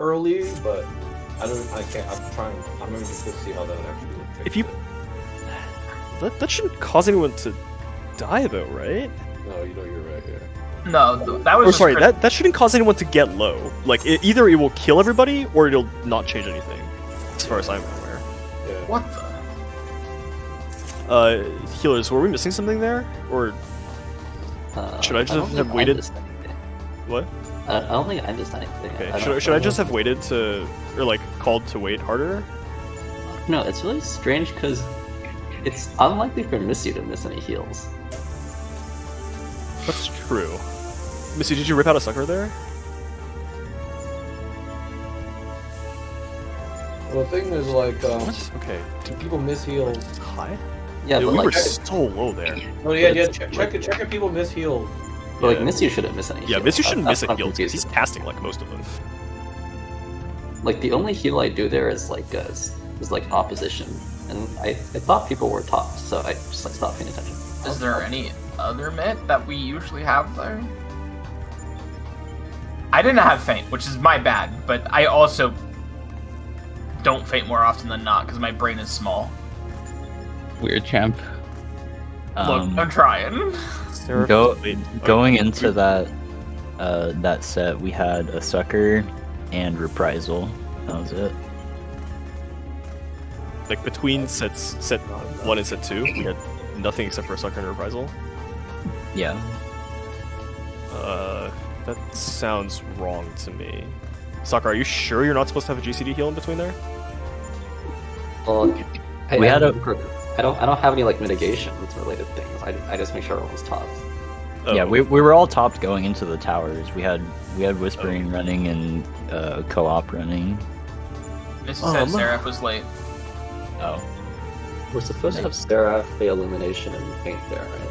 early, but I can't. I'm gonna just see how that actually looks. If you that shouldn't cause anyone to die though, right? No, you're right. Yeah. No, that was. Or sorry, that shouldn't cause anyone to get low. Like either it will kill everybody or it'll not change anything, as far as I'm aware. Yeah. What the? Healers, were we missing something there, or should I just have waited? What? I don't think I missed anything. Okay. Should I just have waited to, or like called to wait harder? No, it's really strange because it's unlikely for Missy to miss any heals. That's true. Missy, did you rip out a sucker there? Well, the thing is, like, What? Okay. people miss heals. High? Yeah, Dude, but we like, were so low there. Oh yeah. Check if people miss heals. but like Yeah. Missy shouldn't miss any heals. Yeah, Missy shouldn't miss a I'm heal because confused. he's casting like most of them. Like the only heal I do there is like opposition, and I thought people were top, so I just like stopped paying attention. Is there any other myth that we usually have there? I didn't have faint, which is my bad, but I also don't faint more often than not because my brain is small. Weird champ. Look, I'm trying. Going into that set, we had a sucker and reprisal. That was it. Like between set 1 and set 2, we had nothing except for a sucker and a reprisal. Yeah. That sounds wrong to me. Sokka, are you sure you're not supposed to have a GCD heal in between there? Well, We had I don't have any like mitigation related things. I just make sure everyone's top. Oh. Yeah, we were all topped going into the towers. We had whispering running and co-op running. Missy said Seraph was late. Oh. We're supposed to have Seraph, the illumination, and paint there, right?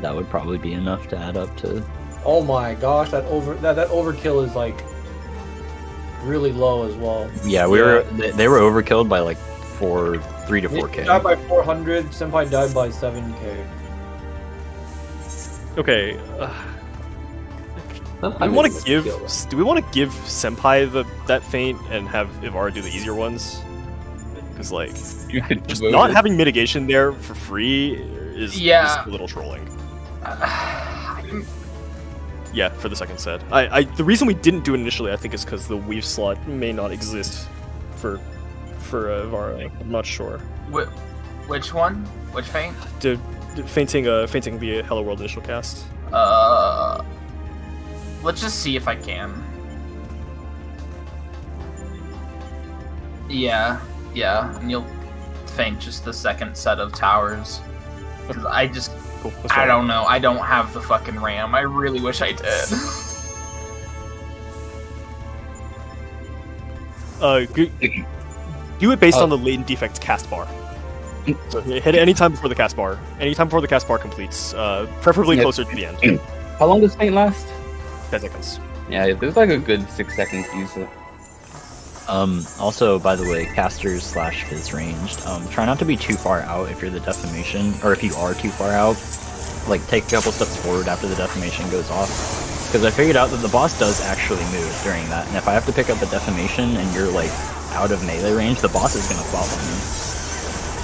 That would probably be enough to add up to. Oh my gosh, that overkill is like really low as well. Yeah, they were overkilled by like 3 to 4K. Died by 400. Senpai died by 7K. Okay. Senpai Do we want made a to give? kill. Do we want to give Senpai that feint and have Ivara do the easier ones? Because like, just not having mitigation there for free is a little trolling. Yeah, for the second set. The reason we didn't do it initially, I think, is because the weave slot may not exist for Ivara. I'm not sure. Which one? Which feint? Fainting via Hello World initial cast. Let's just see if I can. Yeah, and you'll feint just the second set of towers. 'Cause I just, Cool. I don't know. I don't have the fucking RAM. I really wish I did. Do it based on the latent defect cast bar. So hit it anytime before the cast bar. Anytime before the cast bar completes. Preferably closer to the end. How long does paint last? 10 seconds. Yeah, there's like a good 6 seconds to use it. Also, by the way, casters / fizz ranged. Try not to be too far out if you're the defamation, or if you are too far out. Like, take a couple steps forward after the defamation goes off. Because I figured out that the boss does actually move during that, and if I have to pick up a defamation and you're like out of melee range, the boss is gonna follow me.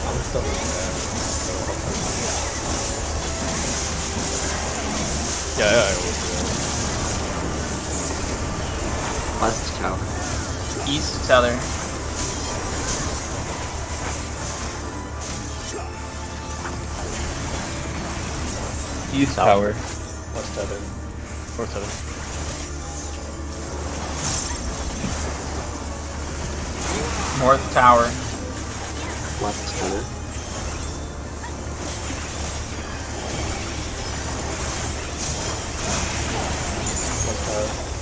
I'm still in Yeah, I will. West tower. East, southern. East tower. West Tether. North southern. North tower. West tower.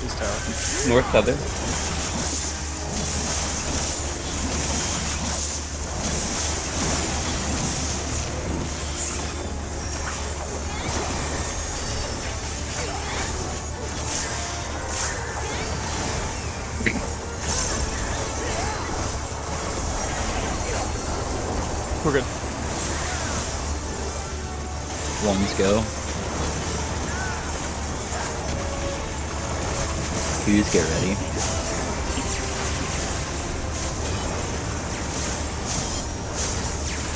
East tower. North southern. We're good. Ones go. Twos, get ready.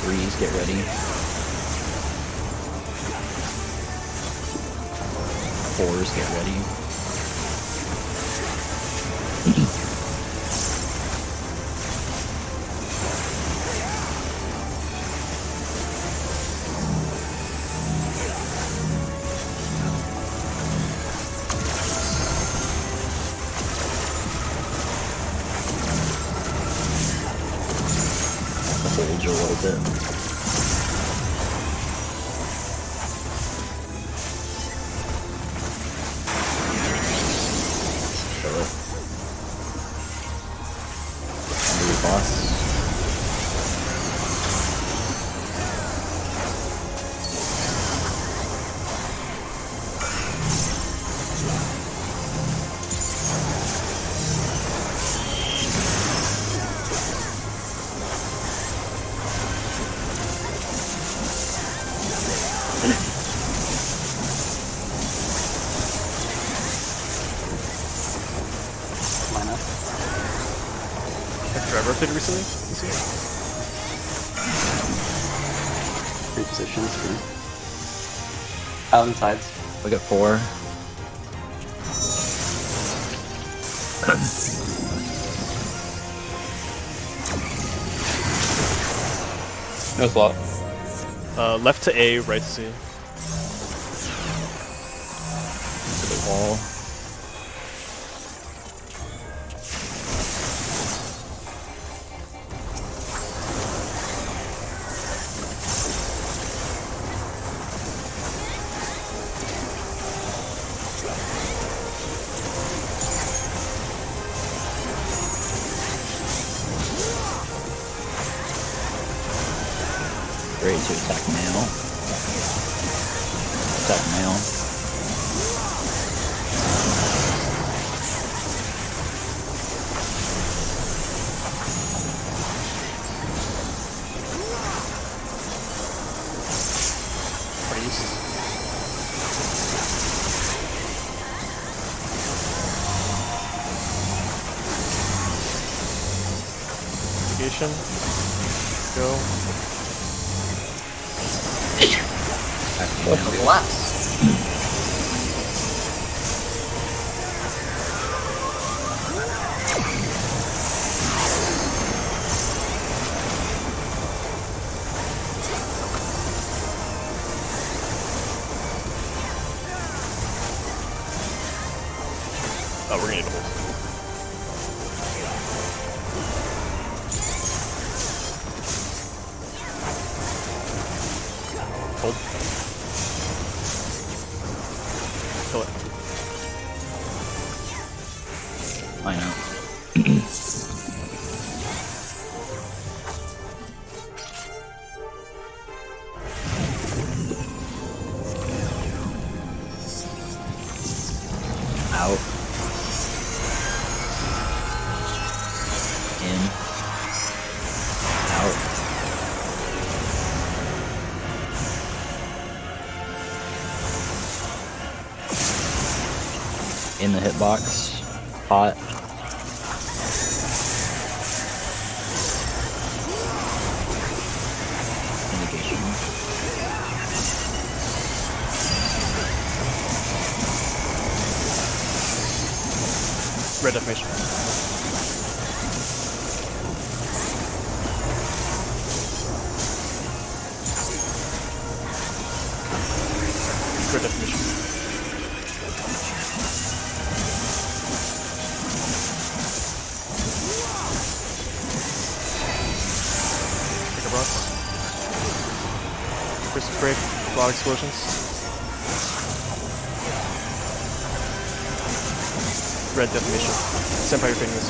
Threes, get ready. Fours, get ready. Hold you a little bit. Kill it. Under the boss. Line up. Have you ever played recently? Three positions. Out and sides. Look at 4. No slot. Left to A, right to C. To the wall. Ready to attack male. Attack male. Priest. Investigation. Go. The blast. Oh, we're gonna need to hold. Hold. Kill it. I know. Out. In. Out. In the hitbox. Pot. Indication. Red defamation. Red defamation. Take a boss. Crystal break. A lot of explosions. Red defamation. Senpai, you're fading this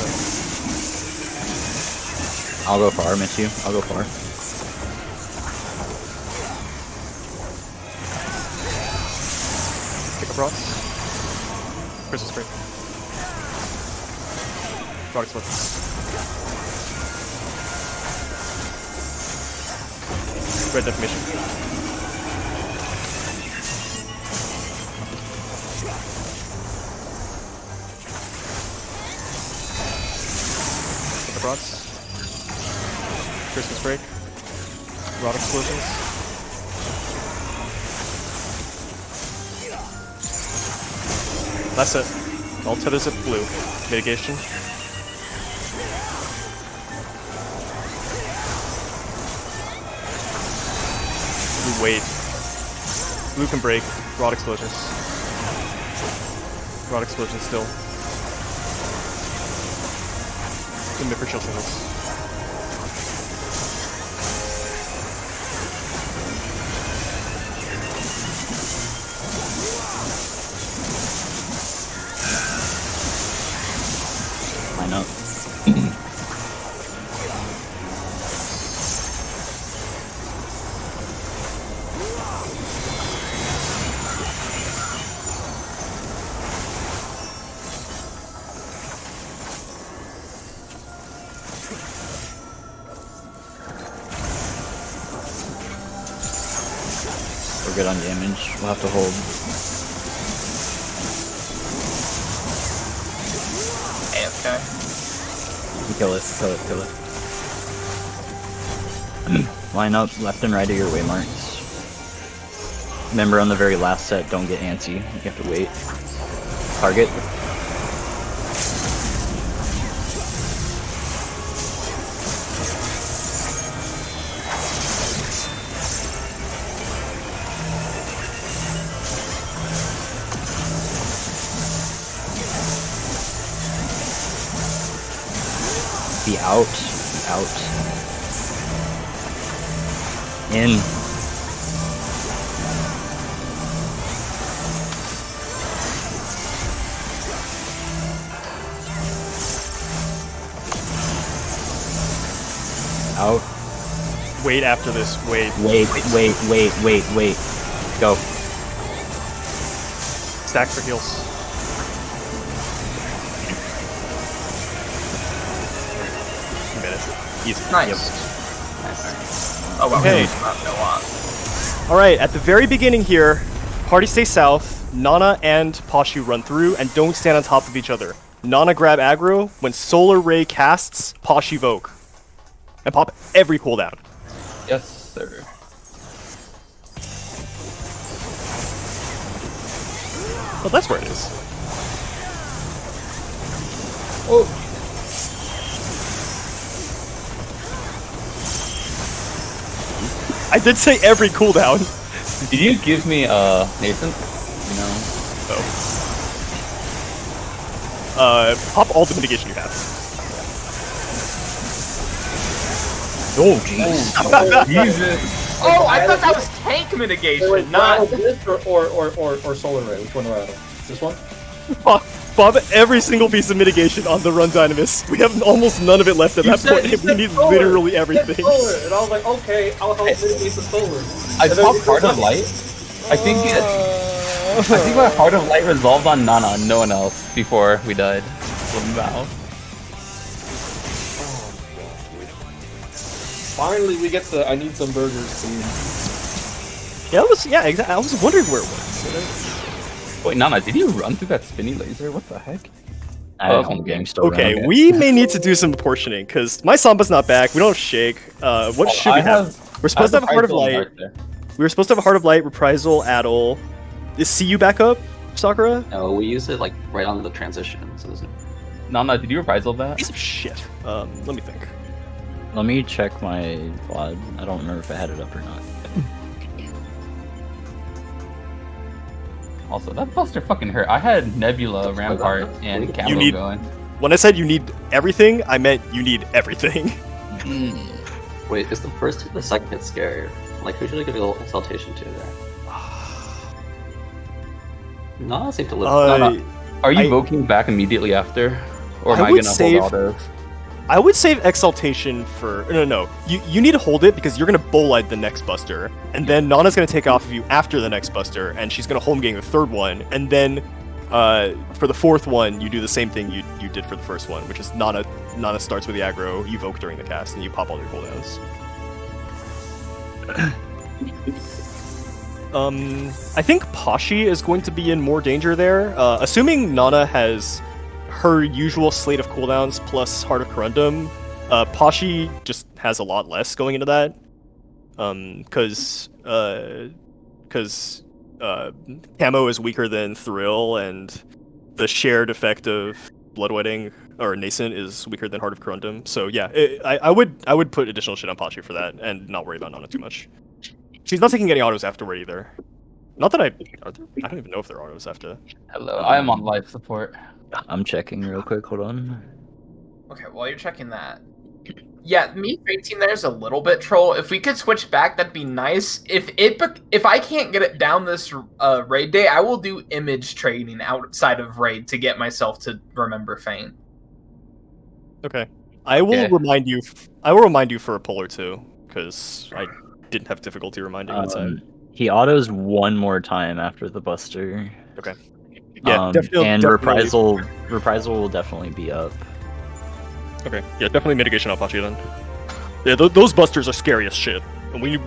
up. I'll go far, miss you. I'll go far. Pick up rocks. Crystal spray. Rock explode. Red defamation. rods. Christmas break. Rod explosions. That's it. All tethers at blue. Mitigation. We wait. Blue can break. Rod explosions. Rod explosions still. Give me for shield signals. Line up. We're good on damage. We'll have to hold. AFK. Kill it, kill it, kill it. Line up left and right of your waymarks. Remember, on the very last set, don't get antsy. You have to wait. Target. Be out. Be out. In. Out. Wait after this. Wait. Wait. Go. Stack for heals. Easy. Nice. Oh wow. Okay. Alright, at the very beginning here, party stay south, Nana and Pashu run through, and don't stand on top of each other. Nana grab aggro, when Solar Ray casts, Pashu evoke. And pop every cooldown. Yes, sir. Well, that's where it is. Oh! I did say every cooldown. Did you give me, Nathan? No. Oh. Pop all the mitigation you have. Oh, jeez. Jesus. Oh, I thought that was tank mitigation, Wait, not. this or Solar Ray? Which one are out of? This one? Bob, every single piece of mitigation on the run Dynamis. We have almost none of it left at that point. We need solar. literally everything. Solar. And I was like, okay, I'll help mitigate the solar. I popped Heart of Light. I think my Heart of Light resolved on Nana, no one else, before we died. Wow. Finally, we get the I need some burgers scene. Yeah, exactly. I was wondering where it was. Wait, Nana, did you run through that spinny laser? What the heck? Home game still Okay, running. we may need to do some apportioning because my Samba's not back. We don't have Shake. What should we have? We're supposed to have a Heart of Light. We were supposed to have a Heart of Light, Reprisal, Addle. Is CU back up, Sakura? No, we use it like right on the transition. So there's Nana, did you reprisal that? Piece of shit. Let me think. Let me check my VOD. I don't remember if I had it up or not. Also, that buster fucking hurt. I had Nebula, Rampart, and Camo going. When I said you need everything, I meant you need everything. Wait, is the first hit the second hit scarier? Like, who should I give a little exaltation to there? No, I seem to live. Are you evoking back immediately after? Or am I gonna hold all those? I would save Exaltation for... No. You need to hold it because you're going to Bolide the next Buster. And then Nana's going to take off of you after the next Buster. And she's going to home game the third one. And then for the fourth one, you do the same thing you did for the first one. Which is Nana starts with the aggro, you evoke during the cast, and you pop all your cooldowns. I think Pashi is going to be in more danger there. Assuming Nana has her usual slate of cooldowns plus Heart of Corundum, Pashi just has a lot less going into that. Because Camo is weaker than Thrill, and the shared effect of Bloodwedding or Nascent is weaker than Heart of Corundum. So yeah, I would put additional shit on Pachi for that and not worry about Nana too much. She's not taking any autos afterward either. Not that I don't even know if there are autos after. Hello, I am on life support. I'm checking real quick. Hold on. Okay, while you're checking that. Yeah, me fainting there is a little bit troll. If we could switch back, that'd be nice. If I can't get it down this raid day, I will do image trading outside of raid to get myself to remember feint. Okay, I will remind you. I will remind you for a pull or two because I didn't have difficulty reminding that time. He autos one more time after the Buster. Okay. Yeah, and reprisal will definitely be up. Okay, yeah, definitely mitigation on Pachi then. Yeah, those busters are scary as shit. And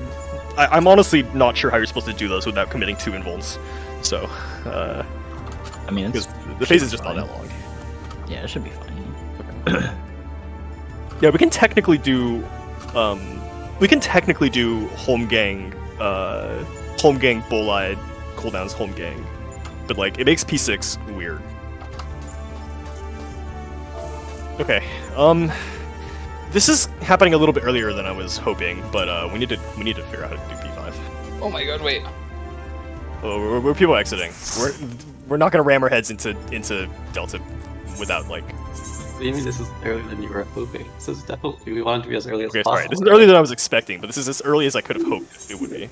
I'm honestly not sure how you're supposed to do those without committing 2 invulns. So, I mean, because the phase is just not that long. Yeah, it should be fine. Okay. Yeah, we can technically do home gang bolide cooldowns home gang, but like it makes P6 weird. Okay, this is happening a little bit earlier than I was hoping, but we need to figure out how to do P5. Oh my god, wait. Oh, we're people exiting. We're not gonna ram our heads into Delta without like. Maybe this is earlier than you were hoping. This is definitely we wanted to be as early as possible. Sorry, this is earlier than I was expecting, but this is as early as I could have hoped it would be.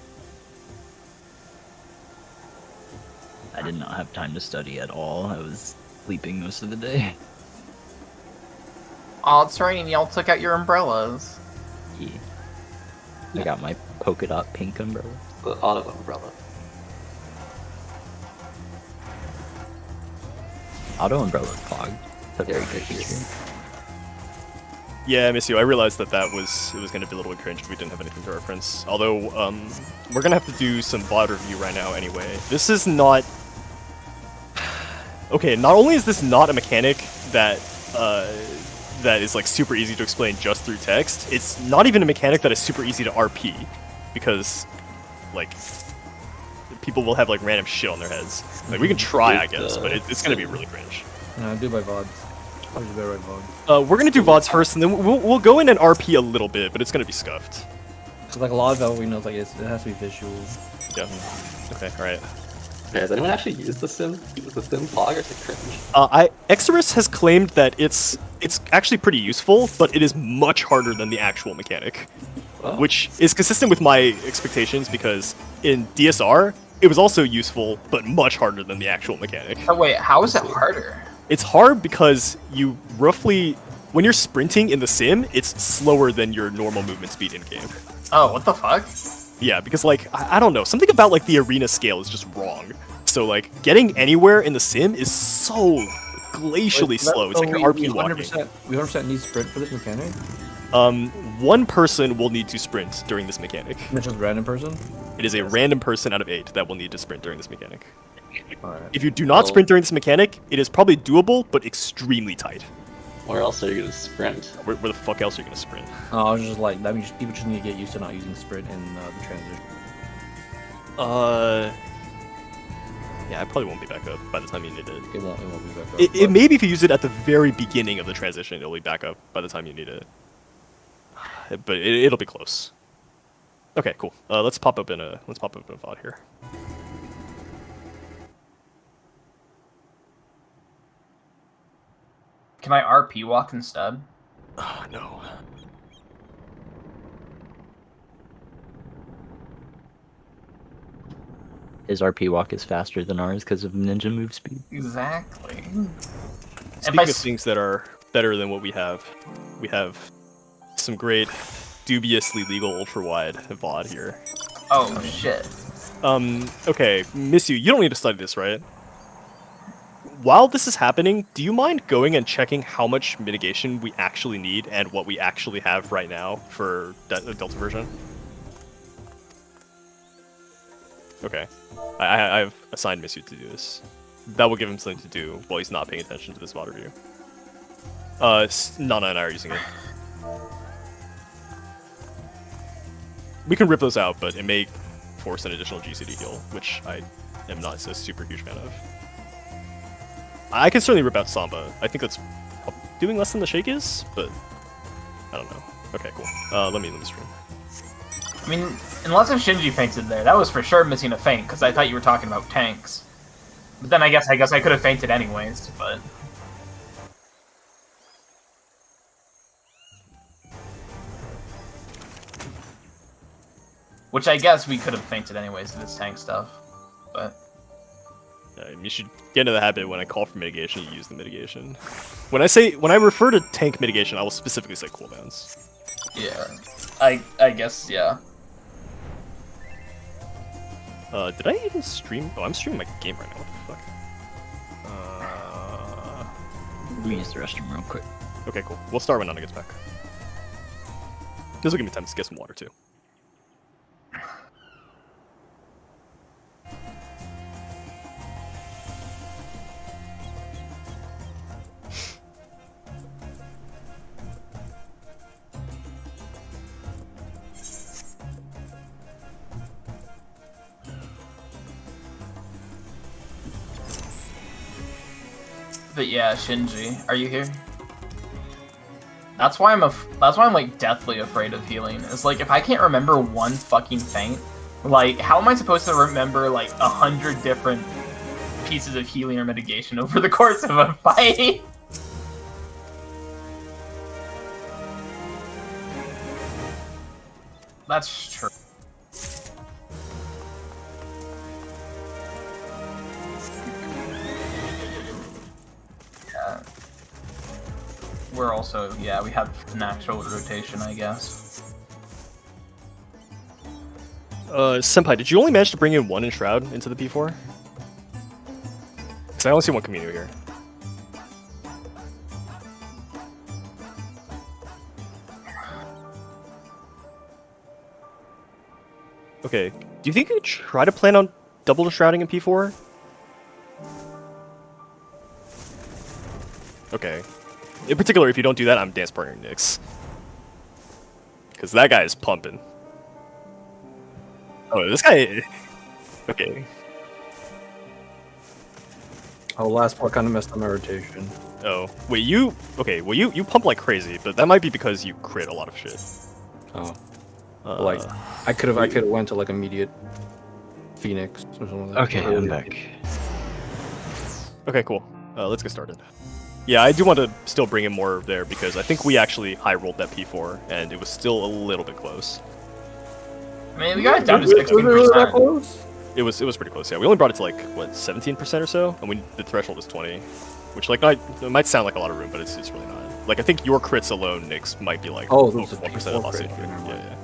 I did not have time to study at all. I was sleeping most of the day. Oh, it's raining. Y'all took out your umbrellas. Yeah. I got my polka dot pink umbrella. The auto umbrella. Auto umbrella fogged. It's a very good feature. Yeah, I miss you. I realized that it was going to be a little bit cringe if we didn't have anything to reference. Although, we're going to have to do some VOD review right now anyway. This is not... Okay, not only is this not a mechanic that is like super easy to explain just through text, it's not even a mechanic that is super easy to RP, because, like, people will have like random shit on their heads. Like, we can try, I guess, but it's going to be really cringe. No, do by VODs. I'll do by VODs. We're gonna do VODs first, and then we'll go in and RP a little bit, but it's gonna be scuffed. So like a lot of that we know, like it has to be visual. Yeah. Okay. All right. Okay, has anyone actually used the sim? Is the sim fog or is it cringe? Exorus has claimed that it's actually pretty useful, but it is much harder than the actual mechanic, which is consistent with my expectations because in DSR it was also useful, but much harder than the actual mechanic. Oh wait, how is it harder? It's hard because you roughly, when you're sprinting in the sim, it's slower than your normal movement speed in game. Oh, what the fuck? Yeah, because like, I don't know, something about like the arena scale is just wrong. So like, getting anywhere in the sim is so glacially slow. It's like an RP walking. We 100% need sprint for this mechanic? One person will need to sprint during this mechanic. It's just a random person? It is a random person out of 8 that will need to sprint during this mechanic. Alright. If you do not sprint during this mechanic, it is probably doable, but extremely tight. Where else are you gonna sprint? Where the fuck else are you gonna sprint? I was just like, that means people just need to get used to not using sprint in the transition. Yeah, I probably won't be back up by the time you need it. It won't be back up. It maybe if you use it at the very beginning of the transition, it'll be back up by the time you need it. But it'll be close. Okay, cool. Let's pop up in a VOD here. Can I RP walk instead? Oh no. His RP walk is faster than ours because of ninja move speed. Exactly. Speaking of things that are better than what we have some great, dubiously legal ultra-wide VOD here. Oh shit. Okay, Miss you don't need to study this, right? While this is happening, do you mind going and checking how much mitigation we actually need and what we actually have right now for Delta version? Okay. I've assigned Miss you to do this. That will give him something to do while he's not paying attention to this VOD review. Nana and I are using it. we can rip those out, but it may force an additional GCD heal, which I am not a super huge fan of. I can certainly rip out Samba. I think that's doing less than the shake is, but I don't know. Okay, cool. Let me stream. I mean, unless if Shinji fainted there, that was for sure missing a feint, because I thought you were talking about tanks. But then I guess I could have fainted anyways, but... Which I guess we could have fainted anyways to this tank stuff, but... You should get into the habit when I call for mitigation, you use the mitigation. When I refer to tank mitigation, I will specifically say cooldowns. Yeah. I guess, yeah. Did I even stream? Oh, I'm streaming my game right now. What the fuck? Let me use the restroom real quick. Okay, cool. We'll start when Nana gets back. This will give me time to get some water too. But yeah, Shinji, are you here? That's why I'm like deathly afraid of healing. It's like if I can't remember one fucking feint, like how am I supposed to remember like 100 different pieces of healing or mitigation over the course of a fight? That's true. We're also, yeah, we have natural rotation, I guess. Senpai, did you only manage to bring in one Enshroud into the P4? Because I only see one Camino here. Okay, do you think you could try to plan on double Enshrouding in P4? Okay. In particular, if you don't do that, I'm dance partnering Nyx. Because that guy is pumping. Oh, this guy... Okay. Oh, last part kind of messed up my rotation. Oh. Wait, you... Okay, well, you pump like crazy, but that might be because you crit a lot of shit. Oh. Like, I could have went to like immediate Phoenix or something like that. Okay, I'm back. Okay, cool. Let's get started. Yeah, I do want to still bring in more there because I think we actually high rolled that P4 and it was still a little bit close. I mean, we got it down to Was it really that 16%. close? It was pretty close. Yeah, we only brought it to like what 17% or so, and the threshold is 20, which like it might sound like a lot of room, but it's really not. Like I think your crits alone, Nyx, might be like oh, over those 1% of loss. crit. Yeah.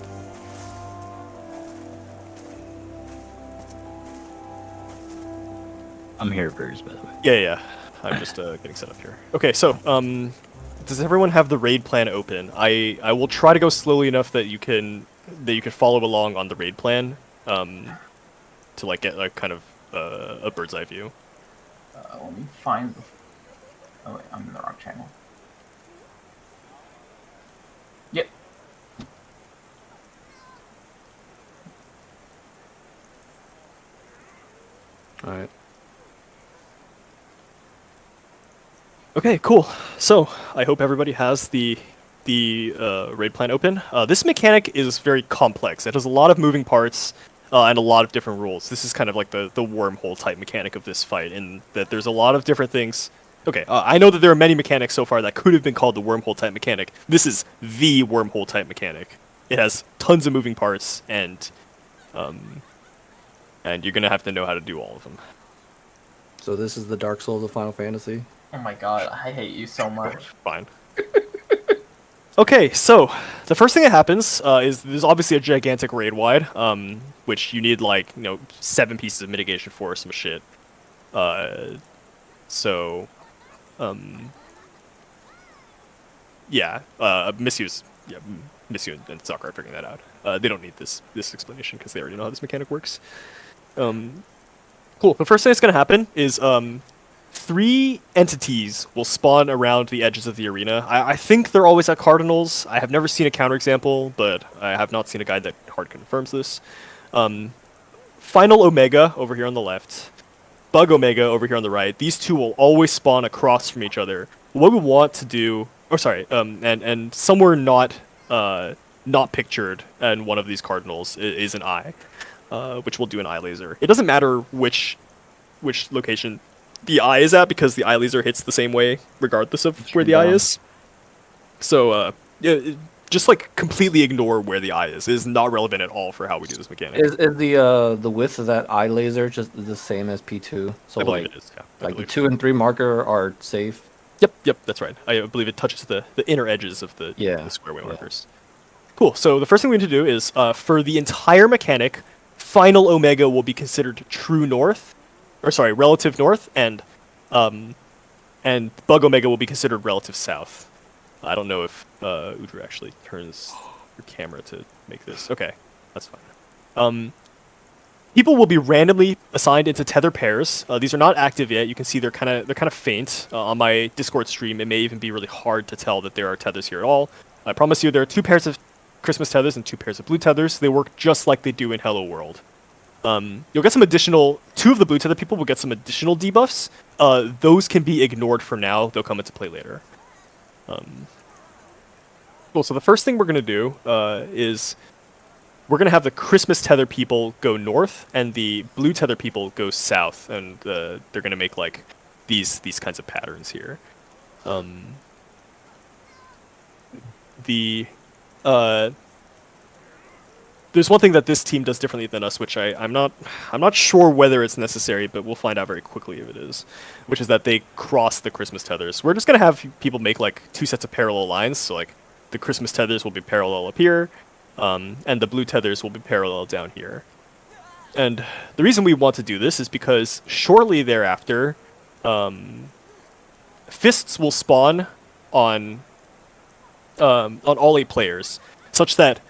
I'm here, Bruce, by the way. Yeah. I'm just getting set up here. Okay, so does everyone have the raid plan open? I will try to go slowly enough that you can follow along on the raid plan, to like get like kind of a bird's eye view. Let me find. Oh wait, I'm in the wrong channel. Yep. All right. Okay, cool. So I hope everybody has the raid plan open. This mechanic is very complex. It has a lot of moving parts and a lot of different rules. This is kind of like the wormhole type mechanic of this fight, in that there's a lot of different things. Okay, I know that there are many mechanics so far that could have been called the wormhole type mechanic. This is the wormhole type mechanic. It has tons of moving parts, and you're gonna have to know how to do all of them. So this is the Dark Souls of Final Fantasy. Oh my god, I hate you so much. Fine. Okay, so the first thing that happens is there's obviously a gigantic raid wide, which you need like 7 pieces of mitigation for some shit. Missu and Sakura are figuring that out. They don't need this explanation because they already know how this mechanic works. Cool. The first thing that's gonna happen is 3 entities will spawn around the edges of the arena. I think they're always at cardinals. I have never seen a counterexample, but I have not seen a guide that hard confirms this. Final Omega over here on the left, Bug Omega over here on the right. These two will always spawn across from each other. What we want to do, and somewhere not pictured in one of these cardinals is an eye, which will do an eye laser. It doesn't matter which location the eye is at, because the eye laser hits the same way regardless of where the eye is. So just like completely ignore where the eye is. It is not relevant at all for how we do this mechanic. Is the width of that eye laser just the same as P2? So I believe it is. Yeah, like the 2 and 3 marker are safe. Yep, that's right. I believe it touches the inner edges of the square wave markers. Cool. So the first thing we need to do is for the entire mechanic, Final Omega will be considered true north, relative north, and Bug Omega will be considered relative south. I don't know if Udra actually turns your camera to make this. Okay, that's fine. People will be randomly assigned into tether pairs. These are not active yet. You can see they're kind of faint. On my Discord stream, it may even be really hard to tell that there are tethers here at all. I promise you, there are 2 pairs of Christmas tethers and 2 pairs of blue tethers. They work just like they do in Hello World. You'll get some additional. 2 of the blue tether people will get some additional debuffs. Those can be ignored for now. They'll come into play later. Cool. So the first thing we're gonna do is we're gonna have the Christmas tether people go north and the blue tether people go south, and they're gonna make like these kinds of patterns here. There's one thing that this team does differently than us, which I'm not sure whether it's necessary, but we'll find out very quickly if it is, which is that they cross the Christmas tethers. We're just gonna have people make like 2 sets of parallel lines, so like the Christmas tethers will be parallel up here, and the blue tethers will be parallel down here. And the reason we want to do this is because shortly thereafter, fists will spawn on all 8 players, such that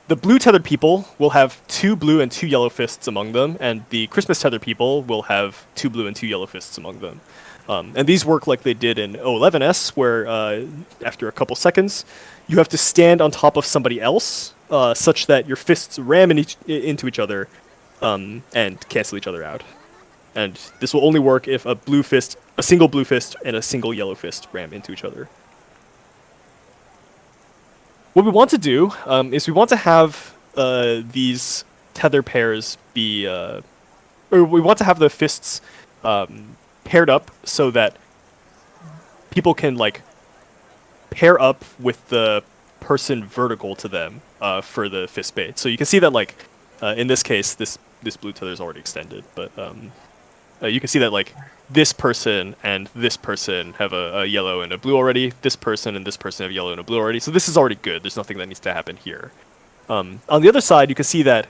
the blue tethered people will have 2 blue and 2 yellow fists among them, and the Christmas tethered people will have 2 blue and 2 yellow fists among them. And these work like they did in O11S, where after a couple seconds, you have to stand on top of somebody else, such that your fists ram into each other and cancel each other out. And this will only work if a single blue fist and a single yellow fist ram into each other. What we want to do is we want to have these tether pairs be, or we want to have the fists paired up so that people can like pair up with the person vertical to them for the fist bait. So you can see that like in this case, this blue tether is already extended, but you can see that like this person and this person have a yellow and a blue already. This person and this person have yellow and a blue already. So this is already good. There's nothing that needs to happen here. On the other side, you can see that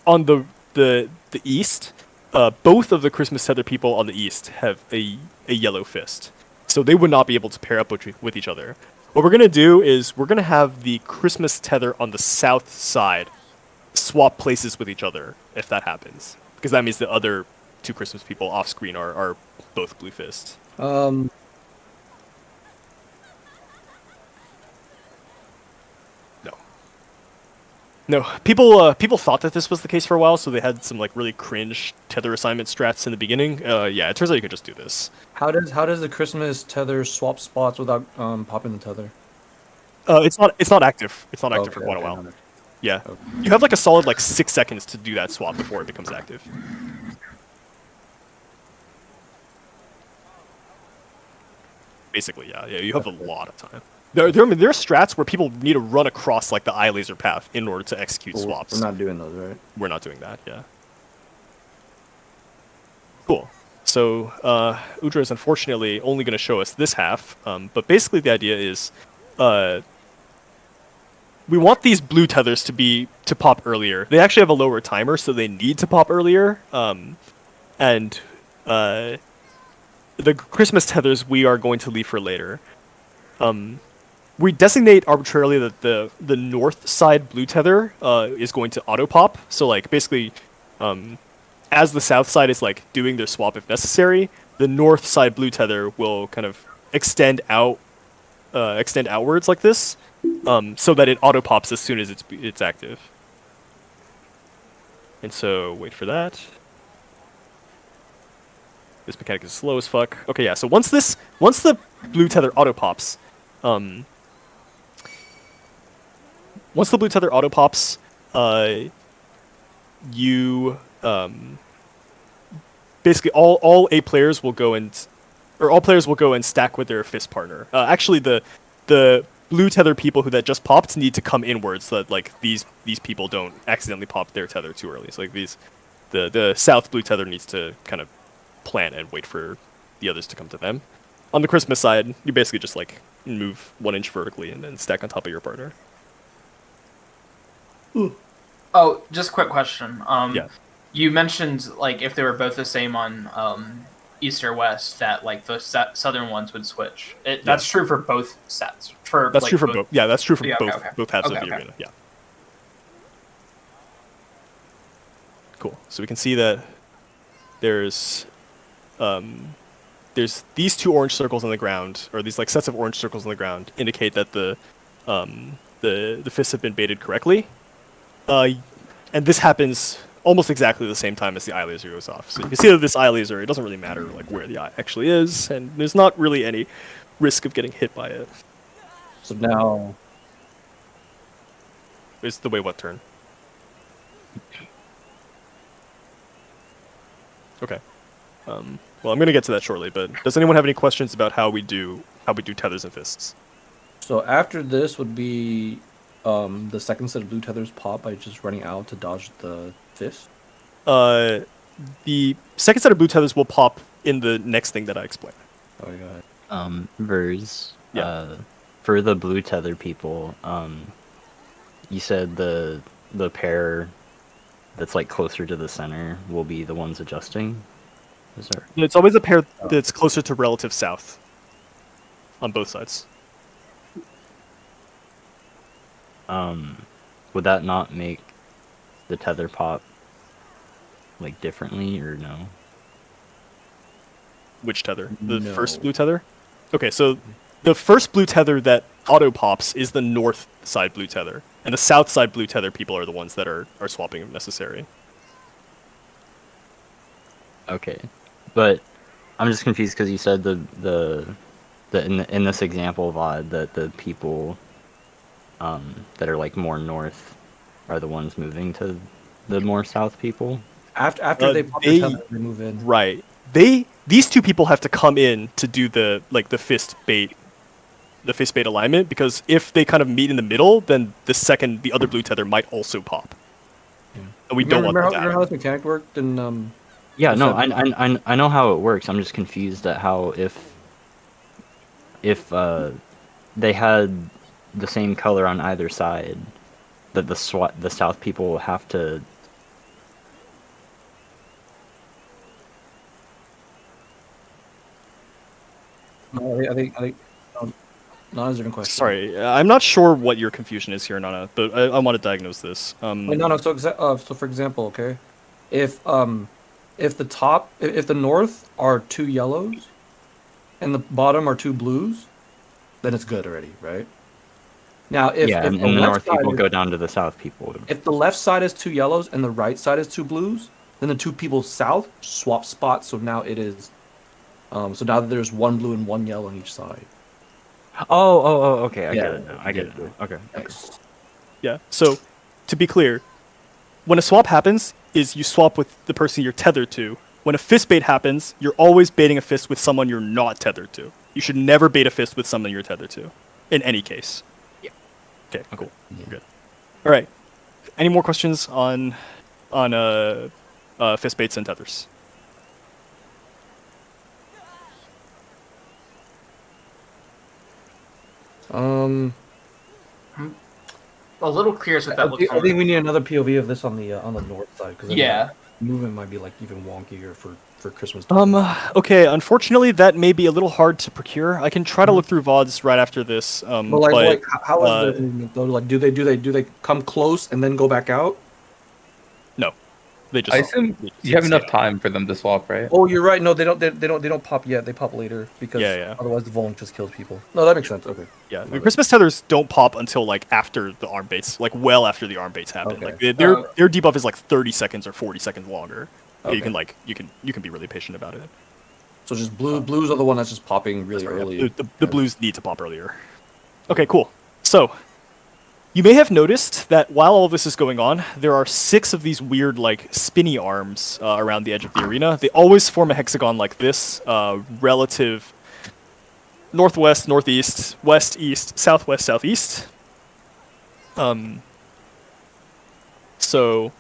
on the east, both of the Christmas tether people on the east have a yellow fist. So they would not be able to pair up with each other. What we're going to do is we're going to have the Christmas tether on the south side swap places with each other if that happens. Because that means the other 2 Christmas people off screen are both blue fists. No, people thought that this was the case for a while, so they had some like really cringe tether assignment strats in the beginning. Yeah, it turns out you can just do this. How does the Christmas tether swap spots without popping the tether? It's not active. It's not active for quite a while. Yeah, you have like a solid like 6 seconds to do that swap before it becomes active. Basically, yeah, you have a lot of time. There are strats where people need to run across like the eye laser path in order to execute swaps. We're not doing those, right? We're not doing that, yeah. Cool. So Udra is unfortunately only going to show us this half, but basically the idea is we want these blue tethers to pop earlier. They actually have a lower timer, so they need to pop earlier. And the Christmas tethers we are going to leave for later. We designate arbitrarily that the north side blue tether is going to auto pop. So like basically, as the south side is like doing their swap if necessary, the north side blue tether will kind of extend outwards like this, so that it auto pops as soon as it's active. And so wait for that. This mechanic is slow as fuck. Okay, yeah. So once the blue tether auto pops, you basically all players will go and stack with their fist partner. Actually, the blue tether people that just popped need to come inwards so that like these people don't accidentally pop their tether too early. So like the south blue tether needs to kind of plan and wait for the others to come to them. On the Christmas side, you basically just like move 1 inch vertically and then stack on top of your partner. Oh, just a quick question. Yeah. You mentioned like if they were both the same on east or west, that like the southern ones would switch. That's true for both sets. That's true for both. Yeah, that's true for both halves of the okay. arena. Yeah. Cool. So we can see that there's these 2 orange circles on the ground, or these like sets of orange circles on the ground, indicate that the fists have been baited correctly. And this happens almost exactly the same time as the eye laser goes off. So you can see that this eye laser, it doesn't really matter like where the eye actually is, and there's not really any risk of getting hit by it. So now It's the way what turn? Okay. Well, I'm gonna get to that shortly, but does anyone have any questions about how we do tethers and fists? So after this would be the second set of blue tethers pop by just running out to dodge the fist? The second set of blue tethers will pop in the next thing that I explain. Oh my god. Vers. Yeah. For the blue tether people, you said the pair that's like closer to the center will be the ones adjusting. Is there? It's always a pair that's closer to relative south on both sides. Would that not make the tether pop like differently or no? Which tether? The No. first blue tether? Okay, so the first blue tether that auto pops is the north side blue tether, and the south side blue tether people are the ones that are swapping if necessary. Okay, but I'm just confused because you said in this example, VOD, that the people that are like more north are the ones moving to the more south people. After they pop the tether, they move in. Right. These two people have to come in to do the fist bait alignment, because if they kind of meet in the middle, then the other blue tether might also pop. Yeah. And we don't want that. Remember how this mechanic worked? And Yeah, no, I know how it works. I'm just confused at how if they had the same color on either side, that the south people will have to. No, I think Nana's different question. Sorry, I'm not sure what your confusion is here, Nana, but I want to diagnose this. Wait, no. So for example, okay, if the north are 2 yellows, and the bottom are 2 blues, then it's good already, right? Now, if and the the left north people side go down to the south people. if the left side is 2 yellows and the right side is 2 blues, then the 2 people south swap spots. So now it is, so now that there's 1 blue and 1 yellow on each side. Okay, I Yeah, get it now. I get it yeah. now. Okay. Nice. Yeah. So, to be clear, when a swap happens, is you swap with the person you're tethered to. When a fist bait happens, you're always baiting a fist with someone you're not tethered to. You should never bait a fist with someone you're tethered to, in any case. Yeah. Okay. Cool. Yeah. Good. All right. Any more questions on fist baits and tethers? A little curious what that looks I like. think we need another POV of this on the north side, because Yeah. movement might be like even wonkier for Christmas. Okay, unfortunately, that may be a little hard to procure. I can try to look through VODs right after this. But like how is the movement though? Like, do they come close and then go back out? No. They just. I assume they just you have stay enough on. time for them to swap, right? Oh, you're right. No, they don't. They don't pop yet. They pop later because Yeah. otherwise the Vuln just kills people. No, that makes sense. Okay. Yeah, the Christmas tethers don't pop until like after the arm baits, like well after the arm baits happen. Okay. Like their debuff is like 30 seconds or 40 seconds longer. Okay. You can like you can be really patient about it. So just blues are the one that's just popping really early. The blues need to pop earlier. Okay, cool. So you may have noticed that while all this is going on, there are 6 of these weird like spinny arms around the edge of the arena. They always form a hexagon like this, relative northwest, northeast, west, east, southwest, southeast. So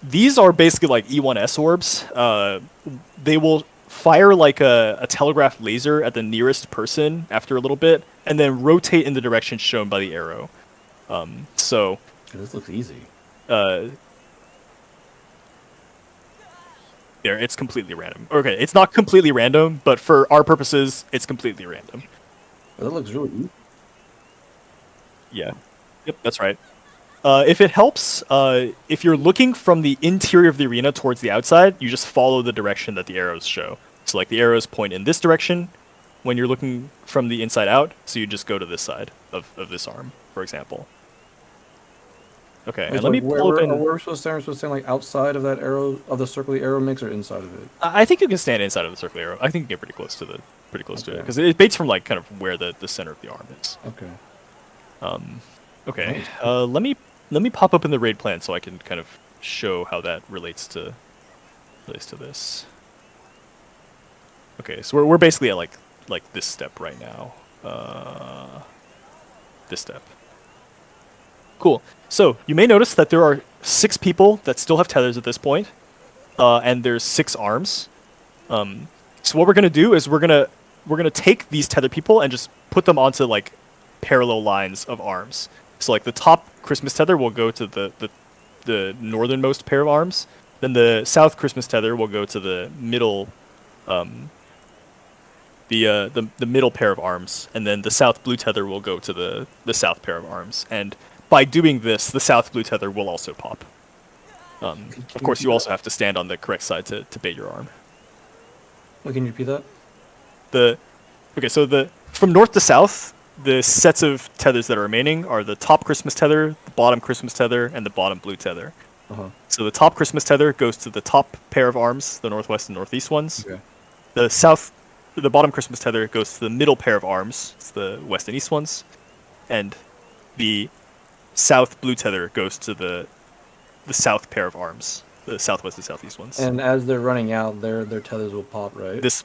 these are basically like E1S orbs. They will fire like a telegraph laser at the nearest person after a little bit, and then rotate in the direction shown by the arrow. So This looks easy. there, it's completely random. Okay, it's not completely random, but for our purposes, it's completely random. That looks really easy. Yeah. Yep, that's right. If it helps, if you're looking from the interior of the arena towards the outside, you just follow the direction that the arrows show. So like the arrows point in this direction when you're looking from the inside out, so you just go to this side of this arm, for example. Okay, and let me pull open... Where we're supposed to stand like outside of that arrow, of the circle the arrow makes, or inside of it? I think you can stand inside of the circle arrow. I think you get pretty close to to it, because it baits from like kind of where the center of the arm is. Okay. Okay. Let me pop up in the raid plan so I can kind of show how that relates to this. Okay, so we're basically at like this step right now. This step. Cool. So you may notice that there are 6 people that still have tethers at this point, and there's 6 arms. So what we're gonna do is we're gonna take these tether people and just put them onto like parallel lines of arms. So like the top Christmas tether will go to the northernmost pair of arms. Then the south Christmas tether will go to the middle, the middle pair of arms, and then the south blue tether will go to the south pair of arms. And by doing this, the south blue tether will also pop. Of course, you also have to stand on the correct side to bait your arm. Wait, can you repeat that? So from north to south, the sets of tethers that are remaining are the top Christmas tether, the bottom Christmas tether, and the bottom blue tether. So the top Christmas tether goes to the top pair of arms, the northwest and northeast ones. Okay. The bottom Christmas tether goes to the middle pair of arms, it's the west and east ones, and the south blue tether goes to the south pair of arms, the southwest and southeast ones. And as they're running out, their tethers will pop, right? This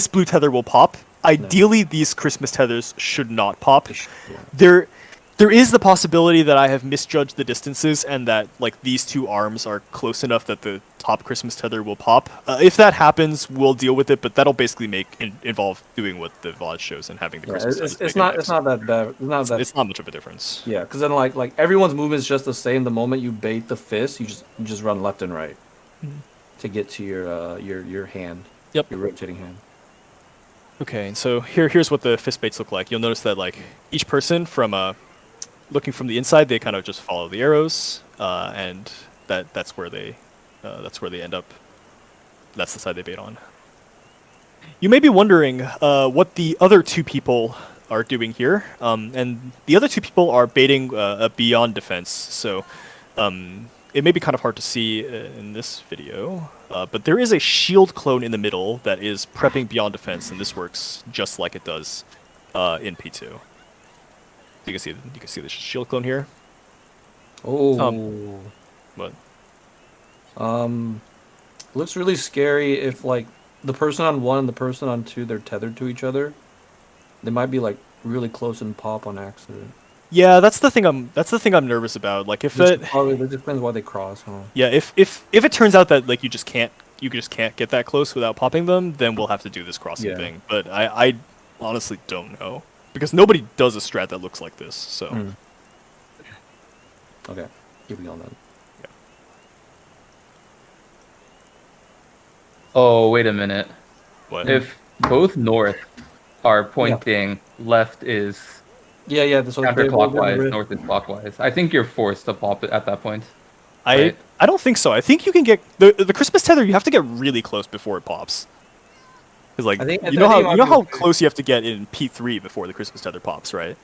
blue tether will pop. Ideally, these Christmas tethers should not pop. Yeah. There is the possibility that I have misjudged the distances and that like these 2 arms are close enough that the top Christmas tether will pop. If that happens, we'll deal with it, but that'll basically involve doing what the VOD shows and having the Christmas tethers. It's not that bad. It's not much of a difference. Yeah, because then like everyone's movement is just the same. The moment you bait the fist, you just run left and right to get to your hand. Yep. Your rotating hand. Okay, and so here's what the fist baits look like. You'll notice that like each person from looking from the inside, they kind of just follow the arrows, and that's where they end up. That's the side they bait on. You may be wondering what the other 2 people are doing here, and the other 2 people are baiting a beyond defense. So it may be kind of hard to see in this video, but there is a shield clone in the middle that is prepping beyond defense, and this works just like it does in P2. You can see the shield clone here. Oh. What? Looks really scary if like the person on 1 and the person on 2, they're tethered to each other. They might be like really close and pop on accident. Yeah, that's the thing I'm nervous about. Like if That explains why they cross, huh? Yeah, if it turns out that like you just can't get that close without popping them, then we'll have to do this crossing thing. But I honestly don't know, because nobody does a strat that looks like this. So Okay, keep going then. Yeah. Oh, wait a minute. What? If both north are pointing, left is Yeah. So counterclockwise, north is clockwise. I think you're forced to pop it at that point. Right. I don't think so. I think you can get the Christmas tether. You have to get really close before it pops. Because like I think- you know I think how I'll be okay. close you have to get in P3 before the Christmas tether pops, right?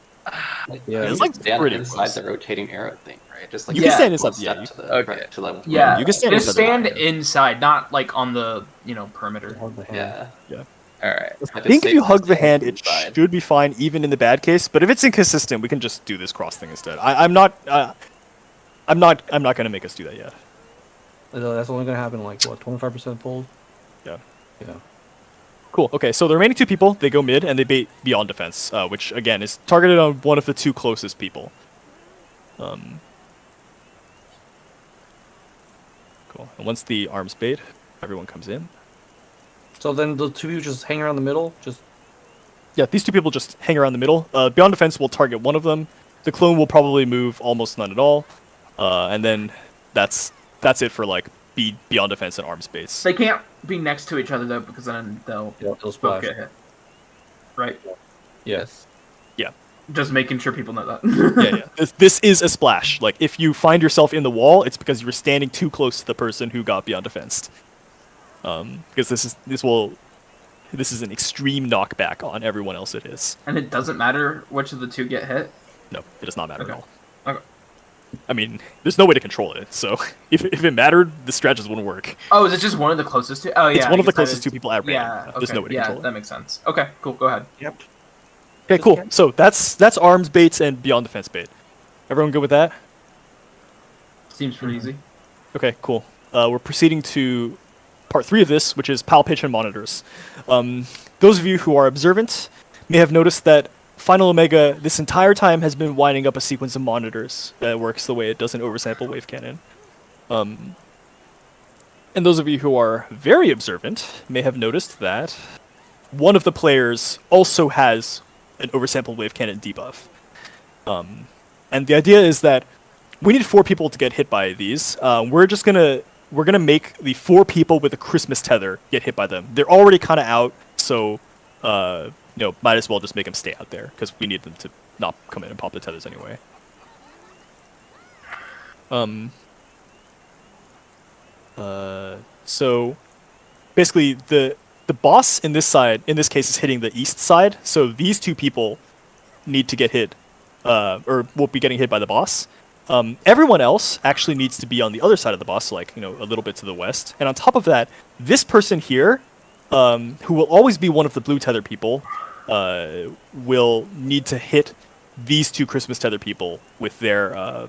Like, Yeah. you It's can like stand pretty inside close. the rotating arrow thing, right? Just like You can Yeah. stand one inside. Yeah, step you, to the Okay. right, to the Yeah, you can stand just inside the stand line. inside, not like on the perimeter. Hold the hand. Yeah. All right. I think if you hug the hand, it should be fine, even in the bad case. But if it's inconsistent, we can just do this cross thing instead. I'm not gonna make us do that yet. That's only gonna happen like what 25% pulled. Yeah. Yeah. Cool. Okay, so the remaining two people, they go mid and they bait beyond defense, which again is targeted on one of the two closest people. Cool. And once the arms bait, everyone comes in. So then the two of you just hang around the middle. Just Yeah, these two people just hang around the middle. Beyond defense will target one of them. The clone will probably move almost none at all, and then that's it for like beyond defense and arms base. They can't be next to each other though, because then they'll it'll both splash. get hit. Right. Yes. Just making sure people know that. Yeah. This is a splash. Like if you find yourself in the wall, it's because you were standing too close to the person who got beyond defense. Because this is an extreme knockback on everyone else. It is. And it doesn't matter which of the two get hit. No, it does not matter at Okay. all. Okay. I mean, there's no way to control it. So if it mattered, the strategies wouldn't work. Oh, is it just one of the closest two? Oh, yeah. It's I one of the guess that closest is- two people at random. Yeah. There's okay, no way to yeah, control it. that makes sense. Okay, cool. Go ahead. Yep. Okay, cool. So that's arms baits and beyond defense bait. Everyone good with that? Seems pretty easy. Okay, cool. We're proceeding to part 3 of this, which is pal pitch and monitors. Those of you who are observant may have noticed that Final Omega this entire time has been winding up a sequence of monitors that works the way it does in oversample wave cannon. And those of you who are very observant may have noticed that one of the players also has an oversample wave cannon debuff. And the idea is that we need 4 people to get hit by these. We're gonna make the 4 people with the Christmas tether get hit by them. They're already kind of out, so might as well just make them stay out there because we need them to not come in and pop the tethers anyway. So basically the boss in this case is hitting the east side, so these 2 people need to get hit, or will be getting hit by the boss. Everyone else actually needs to be on the other side of the boss, so like, a little bit to the west. And on top of that, this person here, who will always be one of the blue tether people, will need to hit these 2 Christmas tether people with their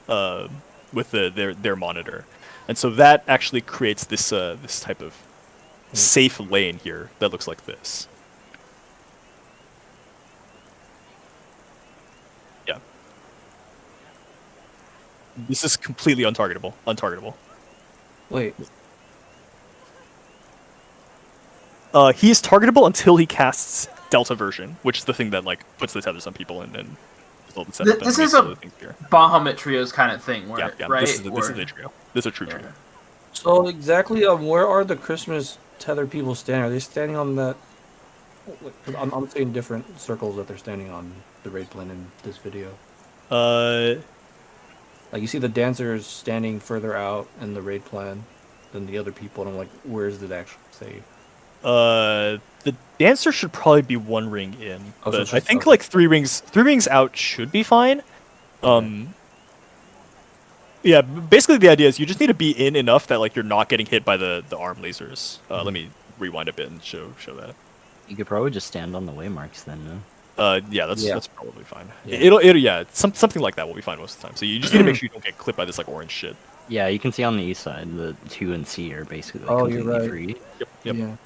their monitor. And so that actually creates this this type of safe lane here that looks like this. Yeah. This is completely untargetable. Wait. He is targetable until he casts Delta version, which is the thing that like puts the tethers on people and all the setup. This and is makes a other things here. Bahamut Trios kind of thing, where, Yeah. right? This is a trio. This is a true Yeah. trio. So exactly, where are the Christmas tether people standing? Are they standing on that? 'Cause I'm seeing different circles that they're standing on the raid plan in this video. Like you see the dancers standing further out in the raid plan than the other people, and I'm like, where does it actually say? The dancer should probably be 1 ring in, Oh, so but it's I just- think okay. like 3 rings out should be fine. Yeah, basically the idea is you just need to be in enough that like you're not getting hit by the arm lasers. Let me rewind a bit and show that. You could probably just stand on the waymarks then, no? Yeah, that's Yeah. that's probably fine. Yeah. It'll something like that will be fine most of the time. So you just need to make sure you don't get clipped by this like orange shit. Yeah, you can see on the east side, the 2 and C are basically like, Oh, you're completely right. free. Yep. Yeah.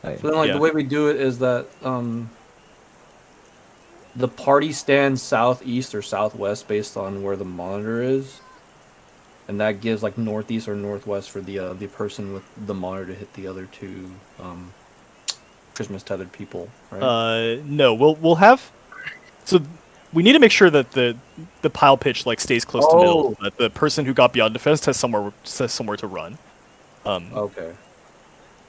Right. So then, like Yeah. the way we do it is that the party stands southeast or southwest based on where the monitor is, and that gives like northeast or northwest for the person with the monitor to hit the other 2 Christmas tethered people. Right? No, we'll have. So we need to make sure that the pile pitch like stays close to middle. So that the person who got beyond defense has somewhere to run. Okay.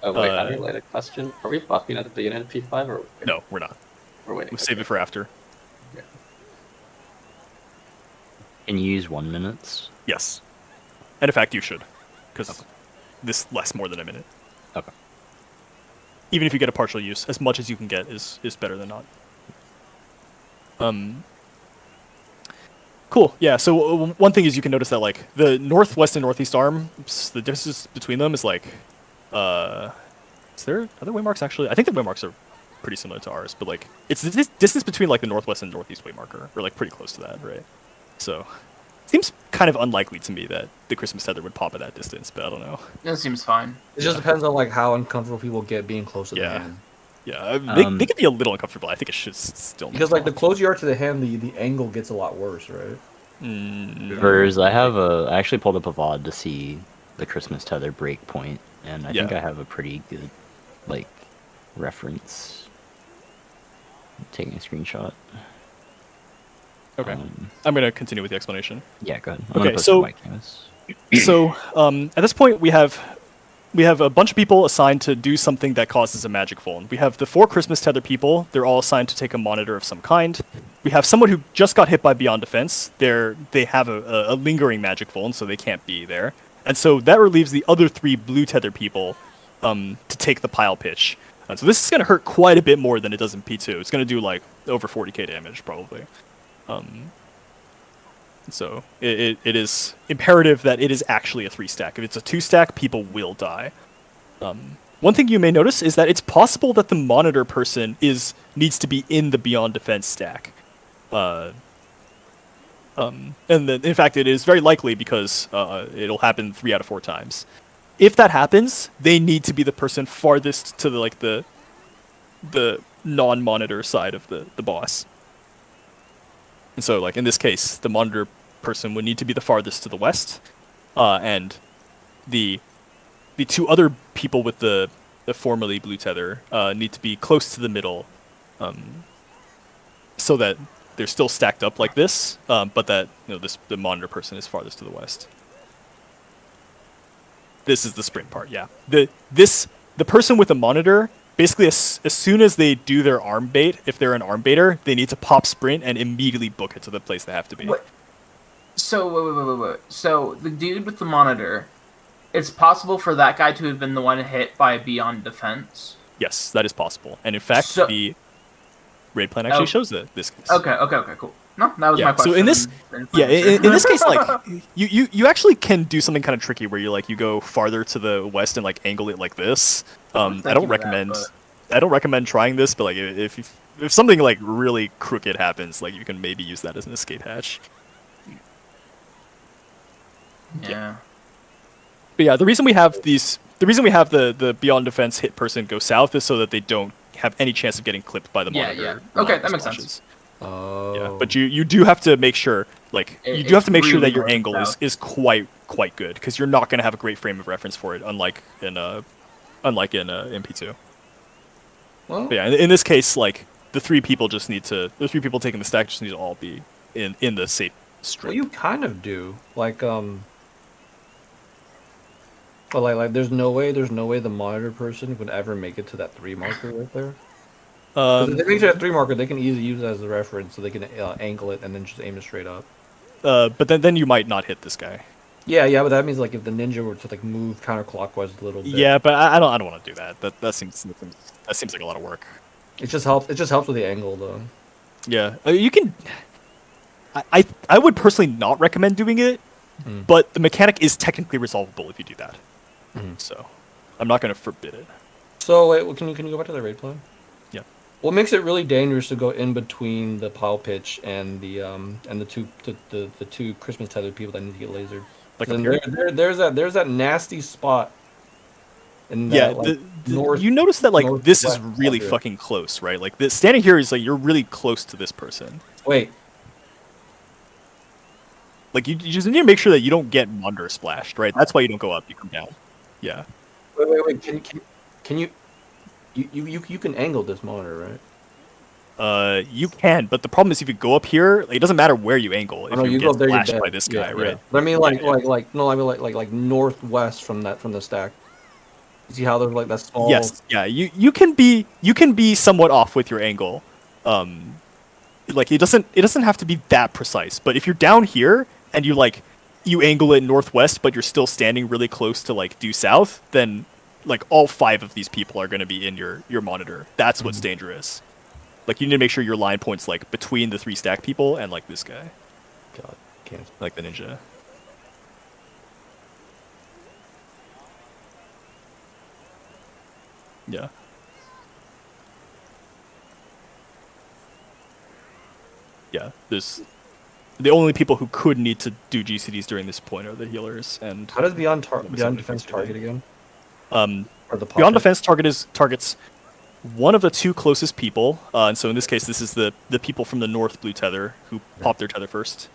Oh wait, unrelated question. Are we buffing at the beginning of P5 or No, we're not. we're waiting? We'll save it for after. Can you use 1 minutes? Yes. And in fact, you should, because this lasts more than a minute. Okay. Even if you get a partial use, as much as you can get is better than not. Cool. Yeah. So one thing is you can notice that like the northwest and northeast arms, the distance between them is like, is there other waymarks actually? I think the waymarks are pretty similar to ours, but like it's the distance between like the northwest and northeast waymarker, or like pretty close to that, right? So seems kind of unlikely to me that the Christmas tether would pop at that distance, but I don't know. That seems fine. It just depends on like how uncomfortable people get being close to the Yeah. hand. Yeah, they could be a little uncomfortable. I think it should still Because like the closer you are to the hand, the angle gets a lot worse, right? Vers, I actually pulled up a VOD to see the Christmas tether break point, and I think Yeah. I have a pretty good like reference. Taking a screenshot. Okay. I'm gonna continue with the explanation. Yeah, go ahead. I'm Okay, gonna post so- the white canvas. So at this point we have a bunch of people assigned to do something that causes a magic phone. We have the 4 Christmas tether people. They're all assigned to take a monitor of some kind. We have someone who just got hit by Beyond Defense. They have a lingering magic phone, so they can't be there. And so that relieves the other 3 blue tether people to take the pile pitch. So this is going to hurt quite a bit more than it does in P2. It's going to do like over 40k damage probably. So it is imperative that it is actually a 3-stack. If it's a 2-stack, people will die. One thing you may notice is that it's possible that the monitor person needs to be in the Beyond Defense stack. And in fact, it is very likely because it'll happen 3 out of 4 times. If that happens, they need to be the person farthest to the non-monitor side of the boss. And so, like in this case, the monitor person would need to be the farthest to the west, and the 2 other people with the formerly blue tether need to be close to the middle, so that they're still stacked up like this, but that the monitor person is farthest to the west. This is the sprint part, yeah. The person with the monitor. Basically, as soon as they do their arm bait, if they're an arm baiter, they need to pop sprint and immediately book it to the place they have to be. Wait. So, wait. So, the dude with the monitor, it's possible for that guy to have been the one hit by Beyond Defense? Yes, that is possible. And in fact, So- the raid plan actually shows this case. Okay, cool. No, that was Yeah, my question. so in this- Yeah, in this case, like, you actually can do something kind of tricky where you go farther to the west and, like, angle it like this. I don't recommend trying this, but, like, if something, like, really crooked happens, like, you can maybe use that as an escape hatch. Yeah. But yeah, the reason we have the Beyond Defense hit person go south is so that they don't have any chance of getting clipped by the Yeah, monitor. yeah. Okay, monitor that makes splashes. sense. Oh. Yeah, but you do have to make sure, like, It's that really your north angle south. is quite good, because you're not going to have a great frame of reference for it, unlike in MP2. Well, But yeah, in this case, like, the 3 people taking the stack just need to all be in the safe strip. well, you kind of do. Like, but there's no way the monitor person would ever make it to that 3 marker right there. 'Cause if they make it to that 3 marker, they can easily use it as a reference, so they can angle it and then just aim it straight up. But then you might not hit this guy. Yeah, but that means like if the ninja were to like move counterclockwise a little bit. Yeah, but I don't want to do that. That seems like a lot of work. It just helps with the angle though. Yeah, you can. I would personally not recommend doing it, but the mechanic is technically resolvable if you do that. So, I'm not going to forbid it. So wait, can you go back to the raid plan? Yeah. What makes it really dangerous to go in between the pile pitch and the two Christmas tethered people that need to get lasered? Like Then up here? there's that nasty spot. In that, Yeah, north. you notice that like this is northwest really quadrant. fucking close, right? Like standing here is like you're really close to this person. Wait, Like you just need to make sure that you don't get monitor splashed, right? That's why you don't go up, you come down. Yeah. wait. Can you can angle this monitor, right? You can, but the problem is if you go up here, like, it doesn't matter where you angle. If Oh, no, you go get up there, you're splashed dead. by this guy, Yeah. right? But I mean, Yeah. like northwest from the stack. You see how there's like that small. Yes, yeah. You can be somewhat off with your angle. Like it doesn't have to be that precise. But if you're down here and you like you angle it northwest, but you're still standing really close to like due south, then like all 5 of these people are going to be in your monitor. That's what's dangerous. Like you need to make sure your line points like between the 3 stack people and like this guy, God, can't. like the ninja. Yeah. Yeah, there's the only people who could need to do GCDs during this point are the healers. And How does beyond defense target again? Or the beyond pocket? defense targets one of the 2 closest people, and so in this case, this is the people from the north blue tether who popped their tether first.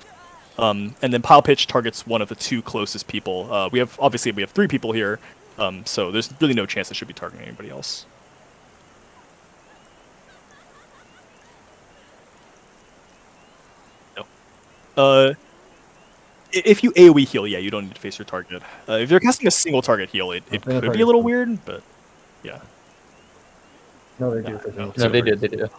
And then pile pitch targets one of the 2 closest people. We have 3 people here, so there's really no chance it should be targeting anybody else. No. If you AoE heal, yeah, you don't need to face your target. If you're casting a single target heal, it could be a little weird, but yeah. No, they do. No, they do. They do.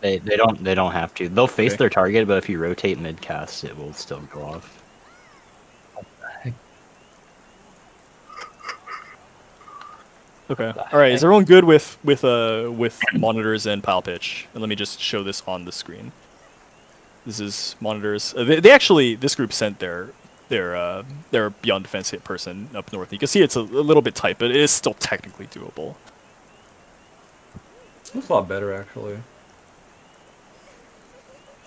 They don't have to. They'll face Okay. their target, but if you rotate mid cast, it will still go off. Okay. All right. Is everyone good with monitors and pile pitch? And let me just show this on the screen. This is monitors. They actually, this group sent their beyond defense hit person up north. You can see it's a little bit tight, but it is still technically doable. Looks a lot better, actually.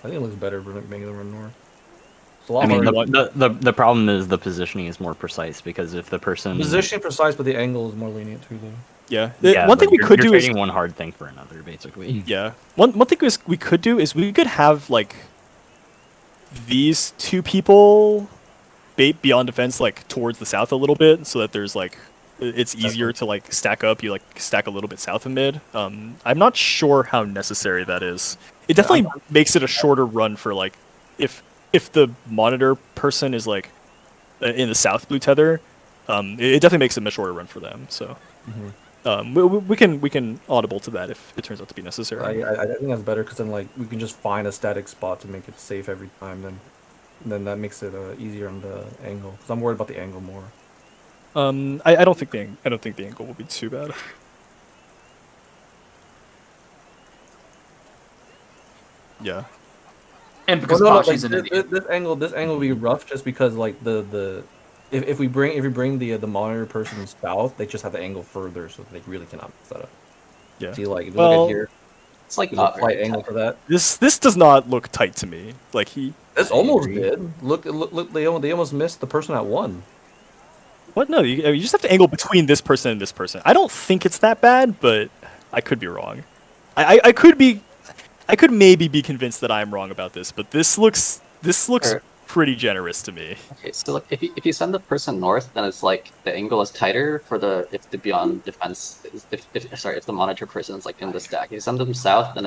I think it looks better making them run north. It's a lot I mean, harder. the problem is the positioning is more precise because if the person Positioning precise, but the angle is more lenient too, though. Yeah. yeah, One thing but we could you're do is trading one hard thing for another, basically. yeah. One thing we could do is we could have like these 2 people beyond defense like towards the south a little bit, so that there's like it's easier to like stack up. You like stack a little bit south of mid. I'm not sure how necessary that is. It definitely makes it a shorter run for like if the monitor person is like in the south blue tether, it definitely makes it a shorter run for them. So we can audible to that if it turns out to be necessary. I think that's better because then like we can just find a static spot to make it safe every time. Then that makes it easier on the angle. Because I'm worried about the angle more. I don't think the angle will be too bad. Yeah. And because Well, no, Bashi's like, an idiot. this angle will be rough just because like if we bring the monitor person south, they just have to angle further, so they really cannot mess that up. Yeah. See, like if you Well, look at here, It's like there's a not slight very angle tight. for that. This does not look tight to me. Like This almost agree. did. Look! They almost missed the person at 1. what? No, you just have to angle between this person and this person. I don't think it's that bad, but I could be wrong. I could maybe be convinced that I'm wrong about this, but this looks Sure. pretty generous to me. Okay, so like if you send the person north, then it's like the angle is tighter for if the beyond defense is, if the monitor person is like in the stack. If you send them south, then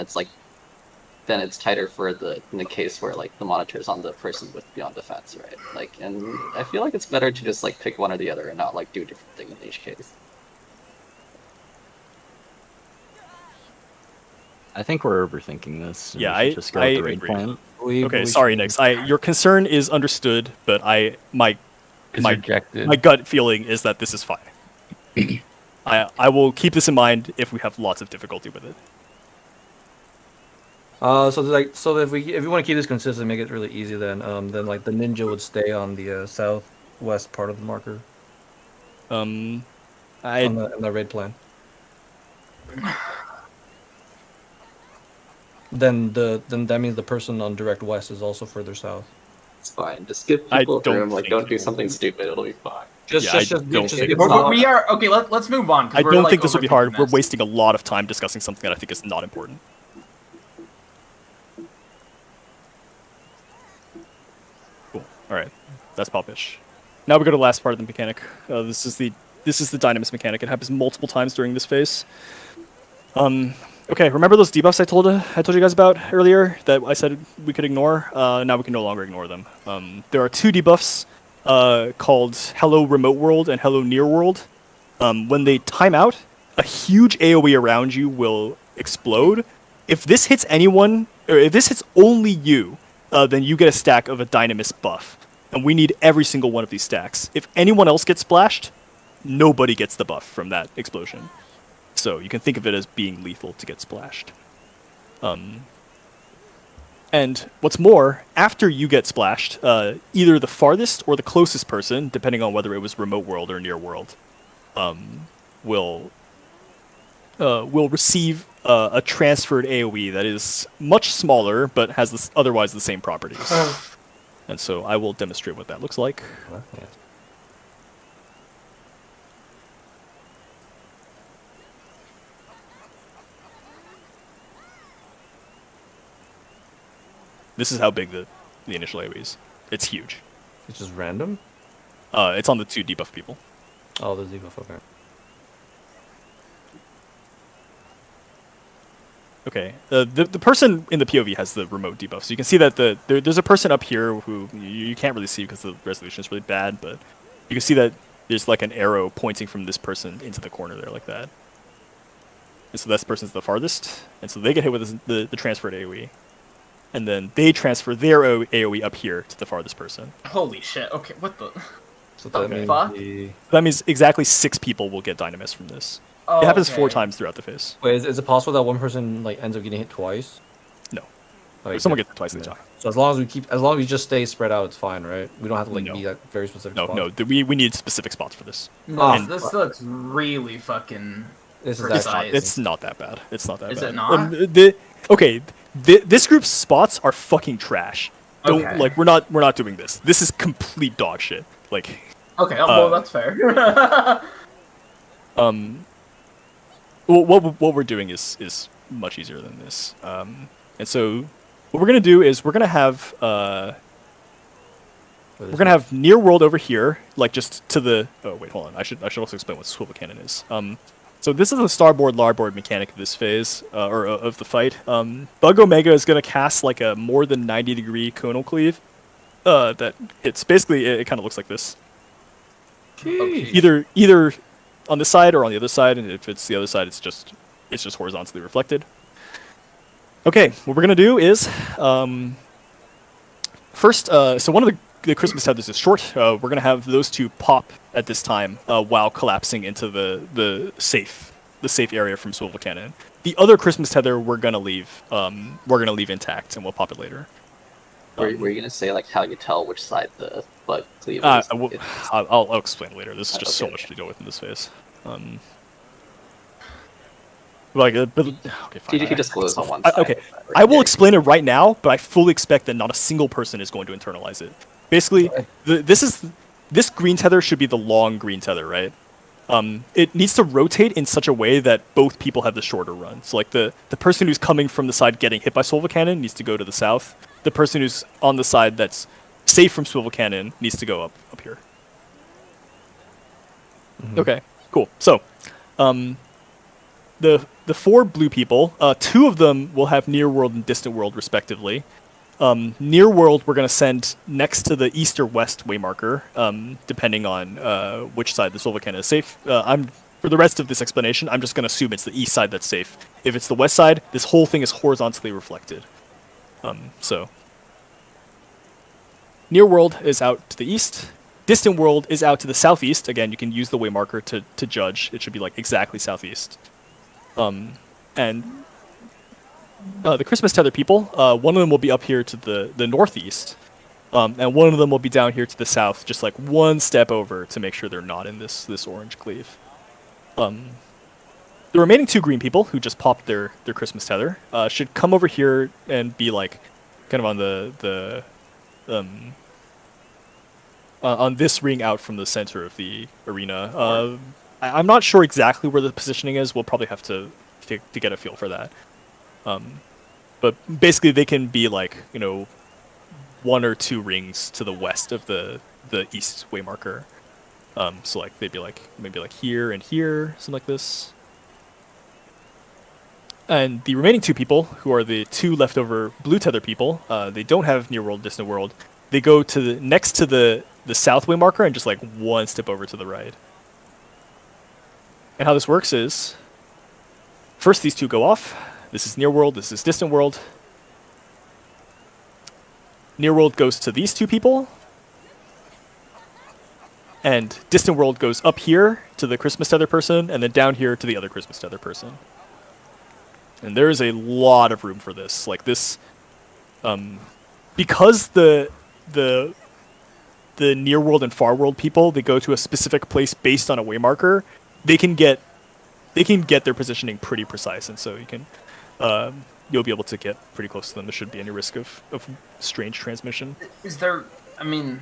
it's tighter for in the case where like the monitor is on the person with beyond defense, right? Like, and I feel like it's better to just like pick one or the other and not like do a different thing in each case. I think we're overthinking this. and Yeah, we should just go with the raid agree. plan. Okay, sorry, Nix. Your concern is understood, but my It's rejected. gut feeling is that this is fine. I will keep this in mind if we have lots of difficulty with it. So if we want to keep this consistent, make it really easy, then like the ninja would stay on the southwest part of the marker I on the raid plan. Then that means the person on direct west is also further south. It's fine. Just give I people don't room. Like, think don't it do will something be. stupid. It'll be fine. Just Yeah, I give don't think give it some- We are okay. Let's move on. 'Cause I we're, don't like, think this will be hard. overthinking We're this. wasting a lot of time discussing something that I think is not important. Cool. All right, that's Popish. Now we go to the last part of the mechanic. This is the Dynamis mechanic. It happens multiple times during this phase. Okay, remember those debuffs I told you guys about earlier that I said we could ignore? Now we can no longer ignore them. There are 2 debuffs called Hello Remote World and Hello Near World. When they time out, a huge AoE around you will explode. If this hits anyone, or if this hits only you, then you get a stack of a Dynamis buff. And we need every single one of these stacks. If anyone else gets splashed, nobody gets the buff from that explosion. So you can think of it as being lethal to get splashed. And what's more, after you get splashed, either the farthest or the closest person, depending on whether it was remote world or near world, will receive a transferred AoE that is much smaller, but has otherwise the same properties. And so I will demonstrate what that looks like. This is how big the initial AoE is. It's huge. It's just random? It's on the 2 debuff people. Oh, the debuff, okay. Okay. The person in the POV has the remote debuff, so you can see that there's a person up here who you can't really see because the resolution is really bad, but you can see that there's like an arrow pointing from this person into the corner there, like that. And so that person's the farthest, and so they get hit with the transferred AoE. And then they transfer their AoE up here to the farthest person. Holy shit, okay, what the... So The that means fuck? That means exactly 6 people will get Dynamis from this. Oh, It happens okay. 4 times throughout the phase. Wait, is it possible that one person like ends up getting hit twice? No. Okay, Someone good. gets it twice in the Yeah. time. So as long as we just stay spread out, it's fine, right? We don't have to like No. be at very specific No, spots. no, we need specific spots for this. No, And- this looks really fucking... This is Precise. actually It's not that bad. It's not that Is bad. it not? This group's spots are fucking trash. Don't Okay. like we're not doing this. This is complete dog shit. Like Okay, well, that's fair. what we're doing is much easier than this. And so what we're gonna do is we're gonna have near world over here, like just to the. Oh wait, hold on. I should also explain what swivel cannon is. So this is the starboard larboard mechanic of this phase, or of the fight. Bug Omega is gonna cast like a more than 90-degree conal cleave. That hits. Basically, it kind of looks like this. Either on this side or on the other side, and if it's the other side, it's just horizontally reflected. Okay, what we're gonna do is first. So one of the Christmas tethers is short. We're gonna have those 2 pop at this time while collapsing into the safe area from swivel cannon. The other Christmas tether we're gonna leave intact, and we'll pop it later. Were you gonna say like how you tell which side the bug cleave is? I'll explain later. This is just so Okay. much to deal with in this phase. Okay, fine. TGP just glows on one I- side. okay, right I will there. explain it right now, but I fully expect that not a single person is going to internalize it. Basically, this green tether should be the long green tether, right? It needs to rotate in such a way that both people have the shorter run. So like the person who's coming from the side getting hit by swivel cannon needs to go to the south. The person who's on the side that's safe from swivel cannon needs to go up here. Okay, cool. So, the 4 blue people, 2 of them will have near world and distant world respectively. Near world we're gonna send next to the east or west waymarker, depending on which side the swivel cannon is safe. For the rest of this explanation, I'm just gonna assume it's the east side that's safe. If it's the west side, this whole thing is horizontally reflected. So near world is out to the east. Distant world is out to the southeast. Again, you can use the waymarker to judge. It should be like exactly southeast. And the Christmas tether people, one of them will be up here to the northeast, and one of them will be down here to the south, just like one step over to make sure they're not in this orange cleave. The remaining 2 green people who just popped their Christmas tether should come over here and be like kind of on on this ring out from the center of the arena. I'm not sure exactly where the positioning is. We'll probably have to get a feel for that. But basically, they can be like 1 or 2 rings to the west of the east waymarker. So like they'd be like maybe like here and here, something like this. And the remaining 2 people, who are the 2 leftover blue tether people, they don't have near world, distant world. They go to next to the south waymarker and just like 1 step over to the right. And how this works is, first these 2 go off. This is near world, this is distant world. Near world goes to these two people. And distant world goes up here to the Christmas tether person, and then down here to the other Christmas tether person. And there is a lot of room for this. Like this, because the near world and far world people, they go to a specific place based on a waymarker. They can get their positioning pretty precise, and so you can you'll be able to get pretty close to them. There shouldn't be any risk of strange transmission. Is there? I mean,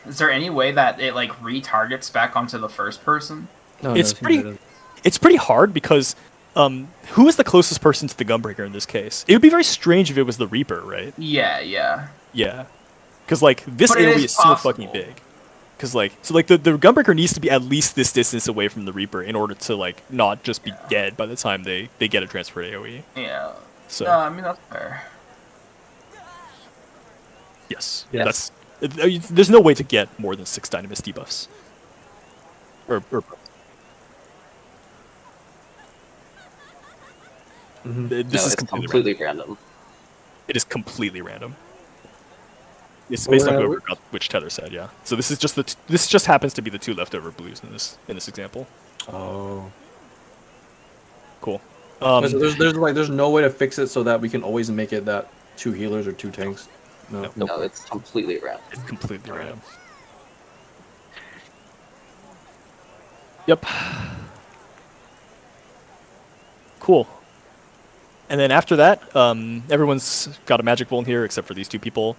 is there any way that it like retargets back onto the first person? No, It's no, pretty. It's pretty hard because who is the closest person to the Gunbreaker in this case? It would be very strange if it was the Reaper, right? Yeah, yeah. Yeah, because like this But it area is is so fucking possible. big. Because like the Gunbreaker needs to be at least this distance away from the Reaper in order to like not just be dead by the time they get a transferred AOE. Yeah. So No, I mean that's fair. yes, Yes. there's no way to get more than 6 Dynamis debuffs. Or this is it's completely random. random. It is completely random. It's Well, based on yeah, whoever got which tether said, yeah. So this is just this just happens to be the 2 leftover blues in this example. Oh. Cool. So there's no way to fix it so that we can always make it that 2 healers or 2 tanks. No. No, it's completely random. It's completely random. Yep. Cool. And then after that, everyone's got a magic bolt here except for these 2 people.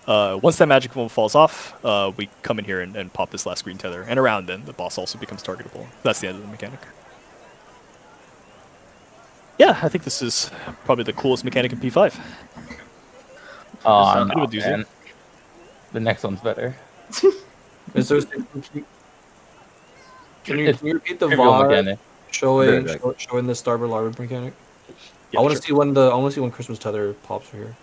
Once that magic bolt falls off, we come in here and pop this last green tether. And around then, the boss also becomes targetable. That's the end of the mechanic. Yeah, I think this is probably the coolest mechanic in P5. Oh, Bit of a no, doozy. man. The next one's better. Is there, can you repeat the Trivial VAR mechanic. showing Right. showing the Starboard Larva mechanic? Yeah, I want to sure. see when Christmas Tether pops here.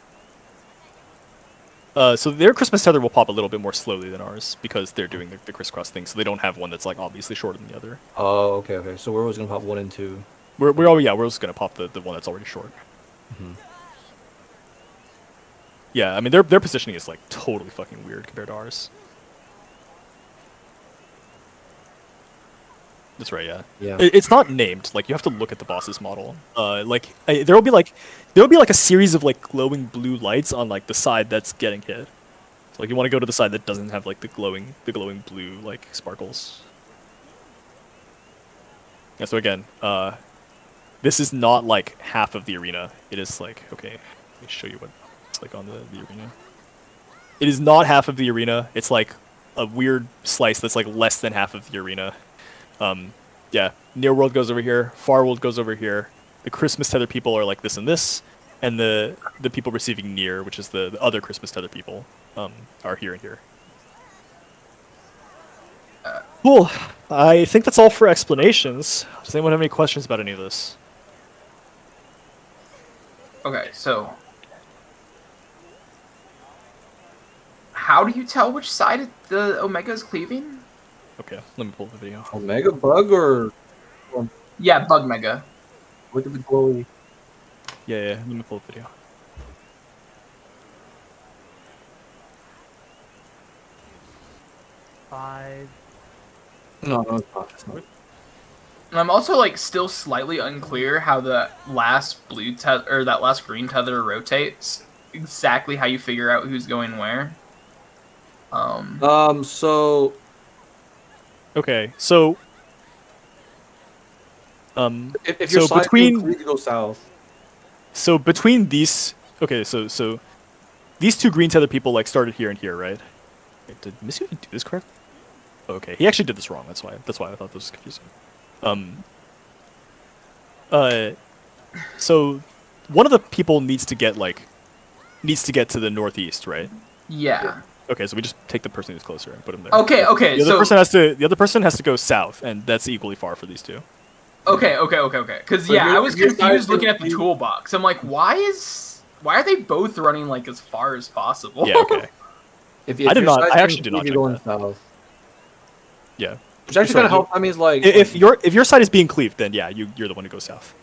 So their Christmas tether will pop a little bit more slowly than ours because they're doing the crisscross thing, so they don't have one that's like obviously shorter than the other. Oh, okay. So we're always gonna pop 1 and 2. We're just gonna pop the one that's already short. Mhm. Yeah, I mean their positioning is like totally fucking weird compared to ours. That's right, yeah. Yeah. It's not named. Like you have to look at the boss's model. There'll be like a series of like glowing blue lights on like the side that's getting hit. So, like you want to go to the side that doesn't have like the glowing blue like sparkles. Yeah. So again, this is not like half of the arena. It is like okay. Let me show you what it's like on the arena. It is not half of the arena. It's like a weird slice that's like less than half of the arena. Yeah, near world goes over here, far world goes over here. The Christmas tether people are like this and this, and the people receiving near, which is the other Christmas tether people, are here and here. Cool. I think that's all for explanations. Does anyone have any questions about any of this? Okay, so how do you tell which side the Omega is cleaving? Okay, let me pull the video. Omega bug or Yeah, Bug Mega. look at the glowy. Yeah, let me pull the video. No, it's not. It's not. And I'm also like still slightly unclear how the last blue tether or that last green tether rotates. Exactly how you figure out who's going where. So Okay, so if your so side between you go south. So between these, okay, so these 2 green tether people like started here and here, right? Wait, did Miss even do this correct? Okay, he actually did this wrong. That's why I thought this was confusing. So one of the people needs to get to the northeast, right? Yeah. Okay, so we just take the person who's closer and put him there. Okay, The other so person has to go south, and that's equally far for these 2. okay. Because So yeah, you're- I was you're confused not- looking at the toolbox. I'm like, why are they both running like as far as possible? Yeah, okay. If I did your not- side's I actually being did not cleaved, check you're going that. south. Yeah. Which actually Sorry, kind of helps. I mean, it's like If your side is being cleaved, then yeah, you're the one who goes south.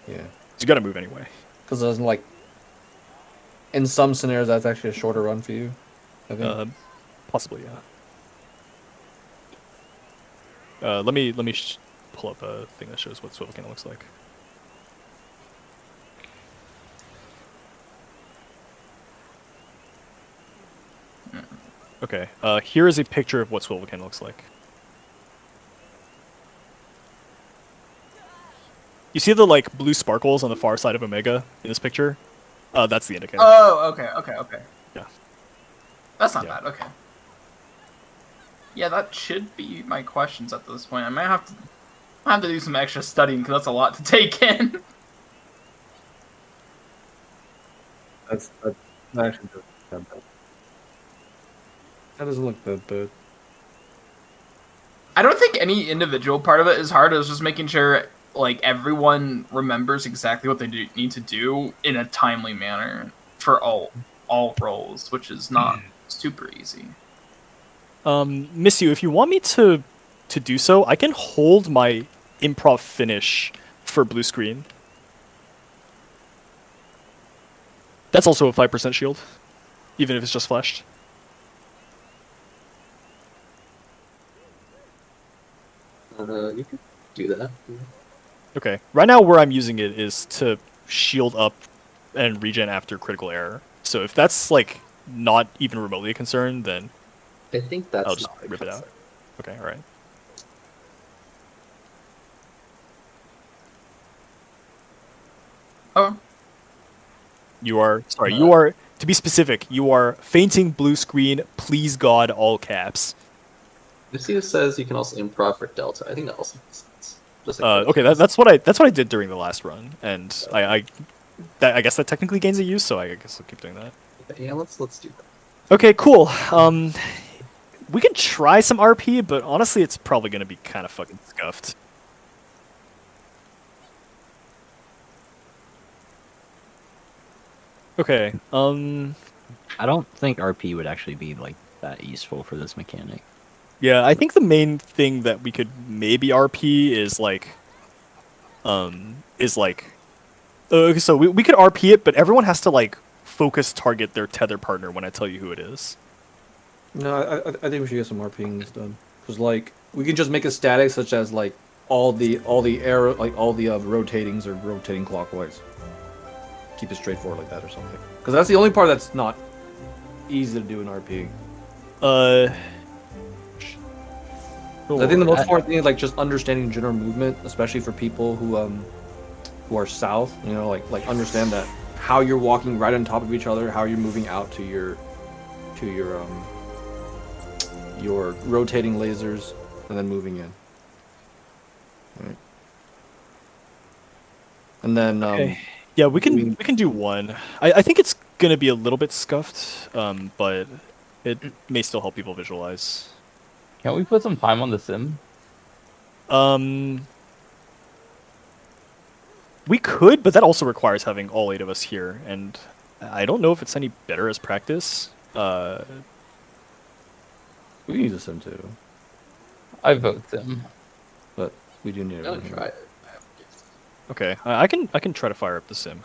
yeah, You gotta move anyway. because it doesn't like in some scenarios, that's actually a shorter run for you. I think. Possibly, yeah. Let me pull up a thing that shows what Swivel Cannon looks like. Okay, here is a picture of what Swivel Cannon looks like. You see the like blue sparkles on the far side of Omega in this picture? That's the indicator. Oh, okay. Yeah. That's not Yeah. bad. Okay. Yeah, that should be my questions at this point. I might have to do some extra studying because that's a lot to take in. That actually doesn't. That doesn't look that bad. I don't think any individual part of it is hard. It's just making sure like everyone remembers exactly what they need to do in a timely manner for all roles, which is not super easy. Miss you, if you want me to do so, I can hold my improv finish for blue screen. That's also a 5% shield, even if it's just flashed. You could do that. Okay. Right now, where I'm using it is to shield up and regen after critical error. So if that's like not even remotely a concern, then I think that's I'll just not a rip it out. concern. Okay, all right. Oh, You are sorry. You are, to be specific, you are fainting blue screen. Please God, all caps. Lucio says you can also improv for Delta. I think that also makes sense. Just Okay, that's what I did during the last run, and I guess that technically gains a use, so I guess I'll keep doing that. yeah, let's do that. Okay, cool. We can try some RP, but honestly, it's probably gonna be kind of fucking scuffed. Okay. I don't think RP would actually be like that useful for this mechanic. Yeah, I think the main thing that we could maybe RP is like, so we could RP it, but everyone has to like focus target their tether partner when I tell you who it is. No, I think we should get some more pings done. Cause like we can just make a static such as like all the arrow like all the rotatings are rotating clockwise. Keep it straightforward like that or something. Cause that's the only part that's not easy to do in RP. I think the most important thing is like just understanding general movement, especially for people who are south. You know, like understand that how you're walking right on top of each other, how you're moving out to your rotating lasers, and then moving in. Right. And then Okay. Yeah, we can do one. I think it's gonna be a little bit scuffed, but it may still help people visualize. Can't we put some time on the sim? We could, but that also requires having all 8 of us here, and I don't know if it's any better as practice. we can use a sim too, I vote sim. but we do need I'm it. gonna try it. Okay, I can try to fire up the sim.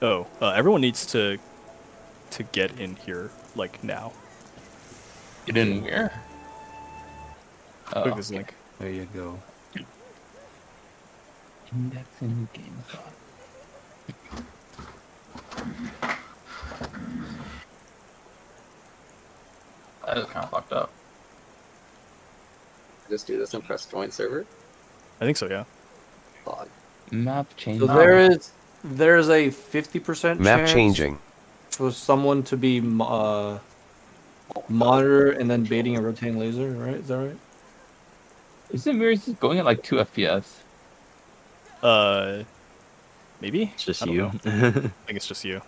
Oh, everyone needs to get in here like now. Get in where? Oh, Click this link. There you go. indexing game thought. that is kind of fucked up. Just do this and press join server. I think so, yeah. Log. Map change. So there's a 50% Map chance changing. for someone to be monitor and then baiting a rotating laser, right? Is that right? Isn't Mirror's going at like 2 FPS? Maybe? It's just I don't you. know. I think it's just you.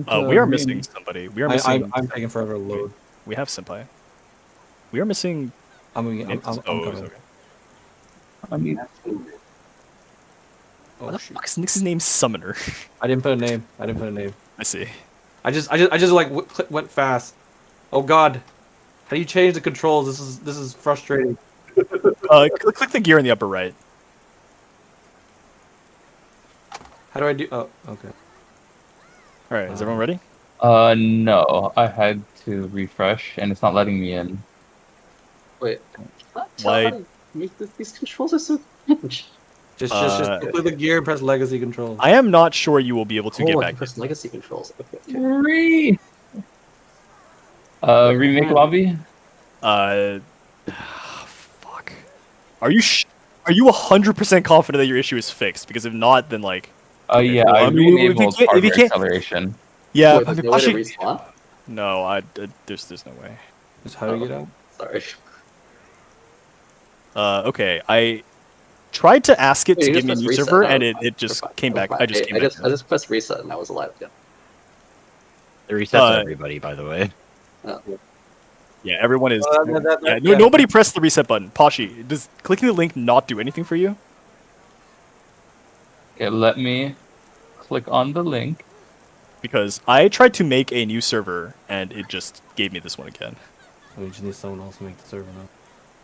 Oh, We are missing somebody. We are missing. I'm taking forever to load. We have Senpai. We are missing I'm Oh, coming. okay. I mean, Why Oh the shoot! fuck is Nix's name Summoner? I didn't put a name. I didn't put a name. I see. I just like went fast. Oh god! How do you change the controls? This is frustrating. Click the gear in the upper right. How do I do? Oh, okay. All right, is everyone ready? no, I had to refresh, and it's not letting me in. Wait, not Why- how to make these controls are so cringe. Just Uh, click the gear and press legacy controls. I am not sure you will be able to Oh, get I back. can press legacy controls. Okay, okay. Remake lobby? Fuck. Are you 100% confident that your issue is fixed? Because if not, then like, okay, Yeah, well, I I mean, re-enabled if you hardware can't, acceleration. yeah, Wait, I there's mean, no way to Pashi, respawn? no, there's no way. Just how do you get out? Sorry. Okay, I tried to ask it Wait, to you give just me a new pressed reset, server, that and was fine. it just We're fine, came we're back. fine. I just came back. I just pressed reset and I was alive again. It resets everybody, by the way. Yeah, everyone is. Yeah, Nobody pressed the reset button. Pashi, does clicking the link not do anything for you? Okay, let me click on the link. Because I tried to make a new server, and it just gave me this one again. We just need someone else to make the server now.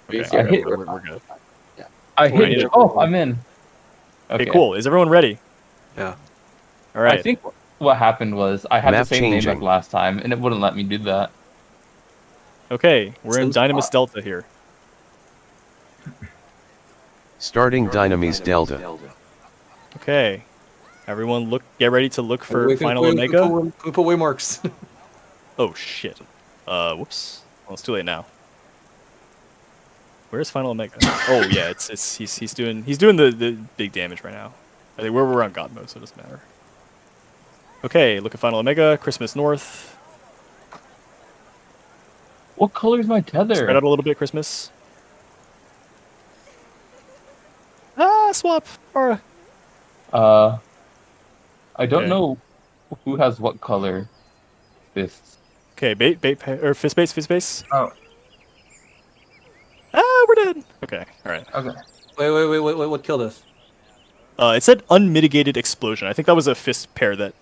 Okay, Easier, hit- we're good. I Cool, hit. I'm in. Okay, cool. Is everyone ready? Yeah. All right. I think what happened was I had Map the same name changing. like last time, and it wouldn't let me do that. Okay, we're in Since- Dynamis Delta here. Starting Dynamis Delta. Okay, everyone, get ready to look for Wait, Final we Omega. put waymarks. Oh shit. Whoops. Well, it's too late now. Where's Final Omega? Oh yeah, he's doing the big damage right now. I think we're on God mode, so it doesn't matter. Okay, look at Final Omega, Christmas North. What color is my tether? Spread out a little bit, Christmas. Swap. Aura. I don't Okay. know who has what color fists. Okay, or fist base. Oh. We're dead. Okay, all right. Okay. Wait, what killed us? It said unmitigated explosion. I think that was a fist pair that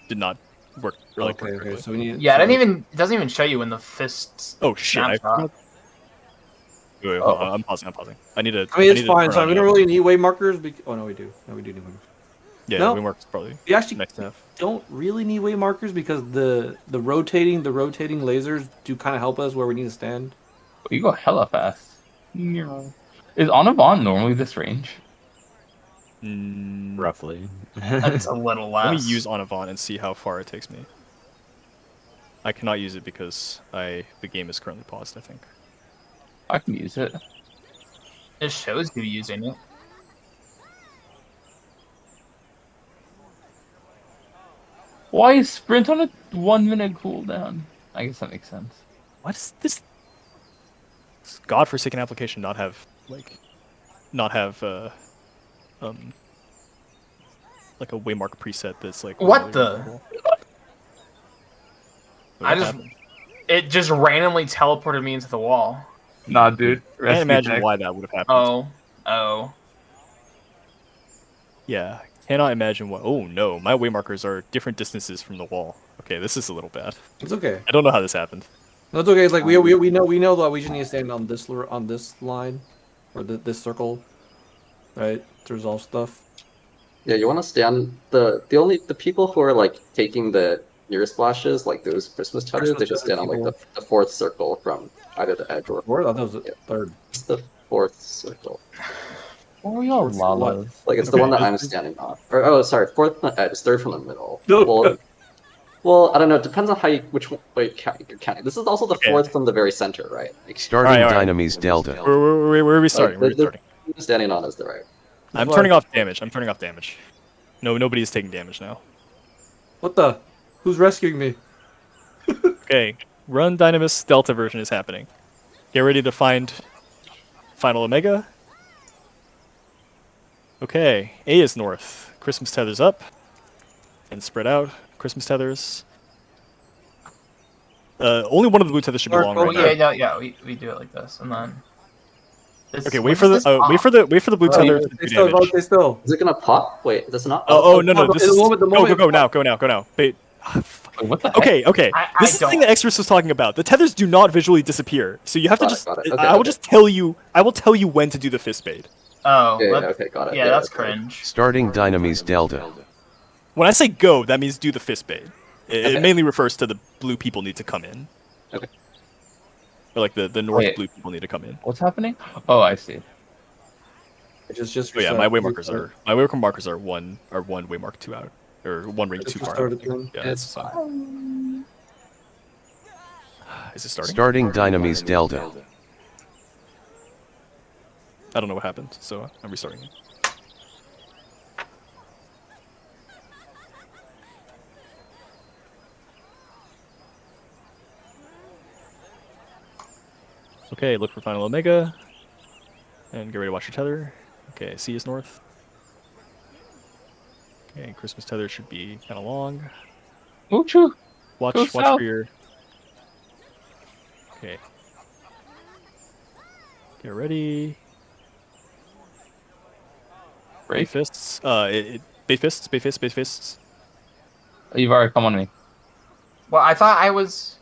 did not work really Okay, correctly. so we need. Yeah, so it doesn't even show you when the fists. Oh shit! Snapshot. Wait, hold on, I'm pausing. I need to. I mean, it's need to fine. turn So on we don't really need way markers. Oh no, we do. No, we do need markers. Yeah, No. we marks probably. We actually Next to have. don't really need way markers because the rotating lasers do kind of help us where we need to stand. You go hella fast. Is Onavon normally this range? Roughly. That's a little Let less. me use Onavon and see how far it takes me. I cannot use it because the game is currently paused. I think. I can use it. It shows you using it. Why is sprint on a 1 minute cooldown? I guess that makes sense. Why does this godforsaken application not have like a waymark preset that's like What really the? reliable? I just- happened? It just randomly teleported me into the wall. Nah, dude. I can't imagine why that would have happened. Oh. Yeah, cannot imagine what. Oh no, my waymarkers are different distances from the wall. Okay, this is a little bad. It's okay. I don't know how this happened. No, it's okay. It's like we know that we just need to stand on this line, or this circle, right, to resolve stuff. Yeah, you want to stand the people who are like taking the nearest splashes, like those Christmas touches, they just stand on like the fourth circle from either the edge or Fourth? I thought it was the third. it's the fourth circle. Why are we all lalas? Like it's the Okay, one that this I'm standing on. Or sorry, fourth from the edge, third from the middle. No. Well, I don't know. It depends on how which way you're counting. This is also the Okay. fourth from the very center, right? Like, Starting All right. Dynamis Delta. Where are we starting? Where are we the starting? you're standing on is the right. I'm turning off damage. No, nobody's taking damage now. What the? Who's rescuing me? Okay, Run Dynamis Delta version is happening. Get ready to find Final Omega. Okay, A is north. Christmas tethers up and spread out. Christmas tethers. Only one of the blue tethers should be Dark long Oh right yeah, now. yeah. We do it like this, and then. Okay, wait for the blue tether. to do Stay still, damage. stay still. Is it gonna pop? Wait, does it not? Oh no, the this is moment, the moment. go now, go now. Bait. Wait, what the heck? Okay. I This is the thing don't- that Express was talking about. The tethers do not visually disappear, so you have to Got it, just. got it. Okay, I will okay. just tell you. I will tell you when to do the fist bait. Oh. Yeah, that- okay, got it. Yeah, that's okay. cringe. Starting Dynamis Delta. When I say go, that means do the fist bait. It Okay. mainly refers to the blue people need to come in. Okay. Or like the north Wait. blue people need to come in. What's happening? Oh, I see. Just Oh yeah, my waymarkers are one waymark 2 out, or one ring 2 far out. Yeah, It's that's fine. Is it starting? Starting Dynamis Delta. I don't know what happened, so I'm restarting it. Okay, look for final omega, and get ready to watch your tether. Okay, C is north. Okay, Christmas tether should be kind of long. Ooh, Watch Go for south. your. Okay. Get ready. Bait Break. fists. Bait fists. You've already come on me. Well, I thought I was.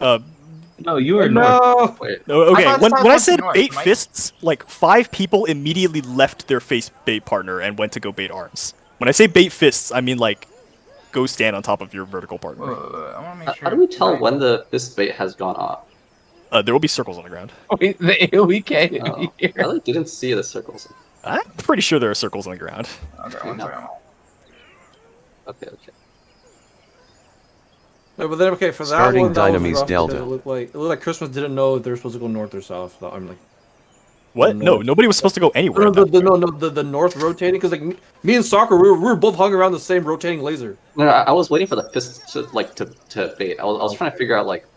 No, you are north. No. Wait, No, okay. thought When South I was said north, bait Mike. fists, like 5 people immediately left their face bait partner and went to go bait arms. When I say bait fists, I mean like go stand on top of your vertical partner. I want to make sure. how do we tell when the fist bait has gone off? There will be circles on the ground. Wait, the AoE can't Oh, here. I really didn't see the circles. I'm pretty sure there are circles on the ground. Okay, one second. Okay. No, but then okay for that Starting one, that was Dynamis rough Delta. because it looked like Christmas didn't know if they were supposed to go north or south. I'm like, What? No, North. nobody was supposed to go anywhere. the north rotating because like me and Soccer we were both hung around the same rotating laser. No, I was waiting for the fist to to bait. I was trying to figure out like,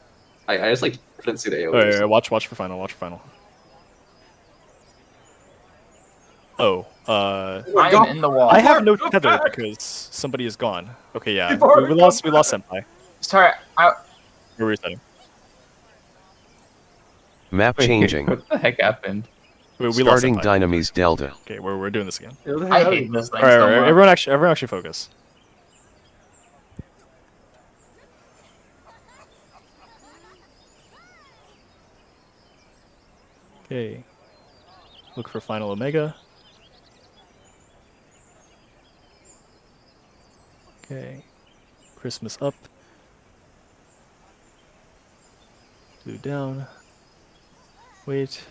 I just like couldn't see the AoE. Watch for final. Watch for final. Oh, I am in the wall. I have no Go tether back. because somebody is gone. Okay, yeah, You've already we lost come Senpai. Sorry, We're resetting. Map Wait, changing. What the heck happened? We lost Starting Senpai. Dynamis Delta. Okay, we're doing this again. I hate this thing All right, so much. everyone actually focus. Okay. Look for final omega. Okay. Christmas up. Blue down. Wait.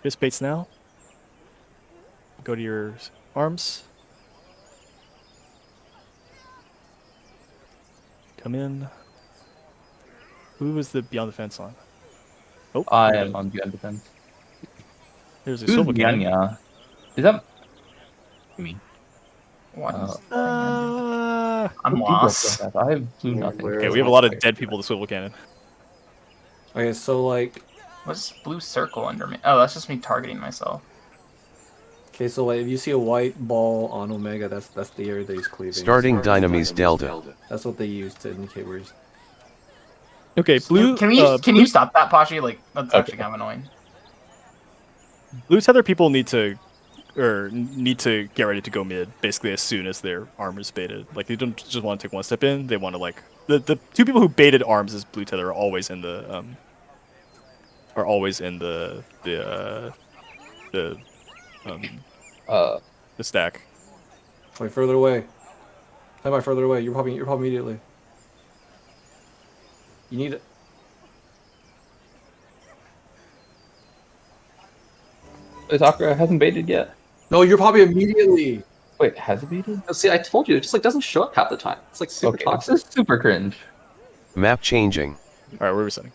Fist baits now. Go to your arms. Come in. Who was the Beyond the Fence on? Oh, I am on Beyond Defense. There's a Who's silver cannon. Yanya? Is that me? What is Uh, I'm People lost. said that. I have blue nothing. Where Okay, is we have a my lot of fire? dead people with swivel cannon. Okay, so like What's this blue circle under me? Oh, that's just me targeting myself. if you see a white ball on Omega, that's the area that he's cleaving. Starting Dynamis Delta. That's what they use to indicate where he's. Okay, blue. Can you stop that, Pashi? Like that's actually kind of annoying. Blue tether people need to get ready to go mid basically as soon as their armor's baited. Like they don't just want to take one step in. They want to like the 2 people who baited arms as blue tether are always in the the stack. Wait, further away. How about further away? You're popping immediately. You need it. Sakura hasn't baited yet. No, you're popping immediately. Wait, has it baited? Oh, see, I told you, it just like doesn't show up half the time. It's like super Okay, toxic. this is super cringe. Map changing. All right, we're resetting.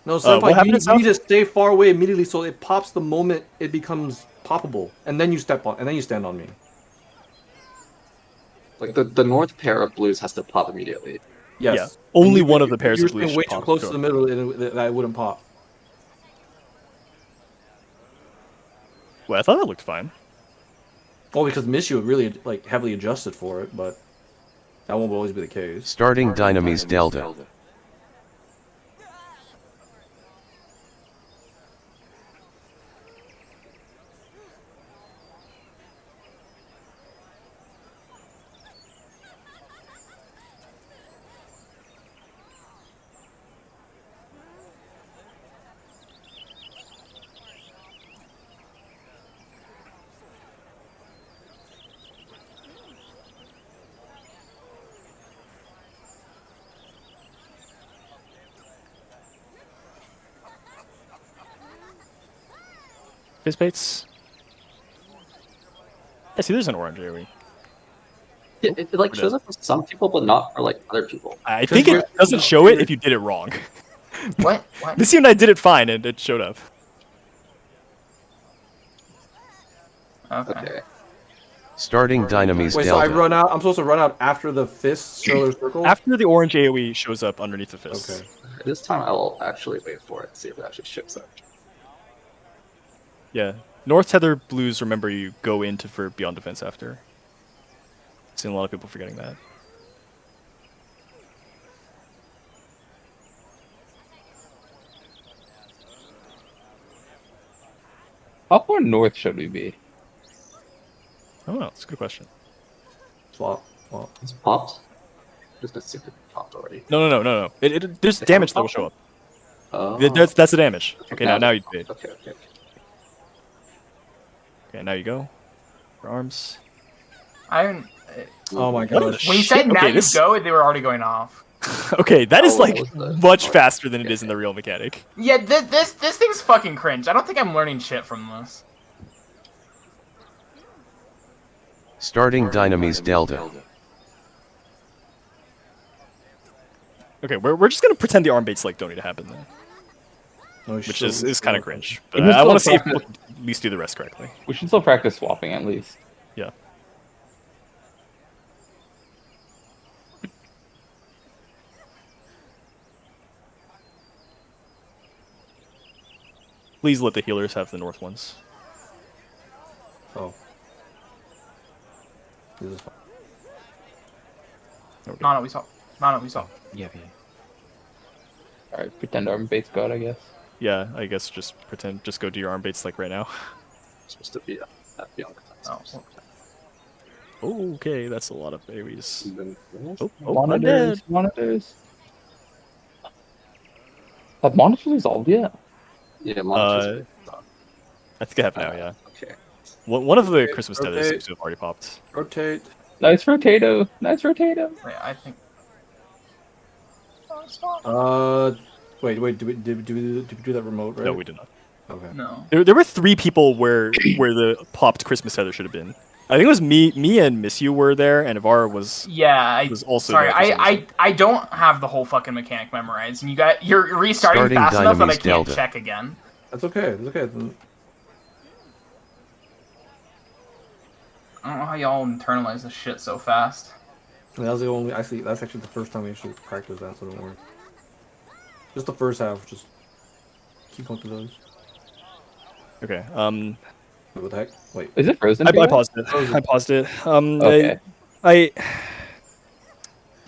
No, what Senpai, happened you in South? need to stay far away immediately so it pops the moment it becomes poppable, and then you stand on me. Like the north pair of blues has to pop immediately. Yes. Yeah, only And one of the pairs You're of blues way should too pop. close Go. to the middle, and that wouldn't pop. Wait, I thought that looked fine. Well, because Mishu really like heavily adjusted for it, but that won't always be the case. Starting Dynamis Delta. Fizzbaits. Yeah, see, there's an orange AoE. It like shows up for some people, but not for like other people. I think it doesn't show it if you did it wrong. What? What? Missy and I did it fine, and it showed up. Okay. Starting Dynamis Wait, so I Delta. run out. I'm supposed to run out after the fists show their circle. After the orange AoE shows up underneath the fist. Okay. This time I will actually wait for it, see if it actually shows up. Yeah. North Tether Blues, remember you go into for Beyond Defense after. Seen a lot of people forgetting that. How far north should we be? I don't know. It's a good question. Swap. Swap. It's popped. Just assume it popped already. No. There's damage that will show up. Oh. That's the damage. Okay, now you did. Okay. Okay, now you go. Your arms. Oh my What the gosh. When you shit? said now Okay, you this- go, they were already going off. Okay, that is Oh, like what was the- much faster than it is in the real mechanic. Yeah, this thing's fucking cringe. I don't think I'm learning shit from this. Starting Dynamis Delta. Okay, we're just gonna pretend the arm baits like don't need to happen then, No, which so- is kind of cringe. But We can I want to still see if practice- people can at least do the rest correctly. We should still practice swapping at least. Yeah. Please let the healers have the north ones. Oh. This is fine. No, we saw. No, we saw. Yeah. Alright, pretend arm base god, I guess. Yeah, I guess just go do your arm baits like right now. It's supposed to be beyond defense. Oh. Oh, okay, that's a lot of AoEs. Then- Oh, I'm dead. Monitors. Have monitors resolved yet? Yeah, monitors. I think I have now, yeah. Okay. One of the Christmas tethers okay. seems to have already popped. Rotate. Nice rotato. Nice rotato. Wait, I think. Wait. Did we do that remote? Right? No, we did not. Okay. No. There were 3 people where the popped Christmas tether should have been. I think it was me and Miss You were there, and Ivar was Yeah, was also sorry, there for some reason. I don't have the whole fucking mechanic memorized, and you're restarting Starting fast enough that I Dynamis can't Delta. check again. That's okay. That's okay. I don't know how y'all internalize this shit so fast. That was the only. Actually, that's actually the first time we actually practiced that, so don't worry. Just the first half. Just keep going through those. Okay. Wait, what the heck? Wait. Is it frozen? I for you? paused it. I paused it. Okay.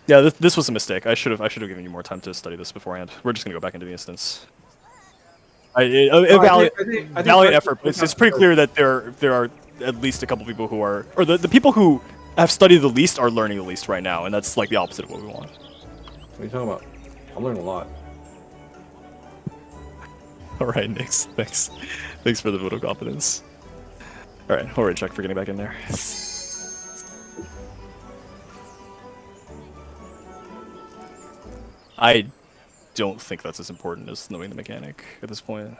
Yeah, this was a mistake. I should have given you more time to study this beforehand. We're just gonna go back into the instance. Valiant effort. It's pretty clear that there are at least a couple people who are, or the people who have studied the least are learning the least right now, and that's like the opposite of what we want. What are you talking about? I'm learning a lot. All right, Nix. Thanks for the vote of confidence. All right, alright, Chuck, for getting back in there. I don't think that's as important as knowing the mechanic at this point.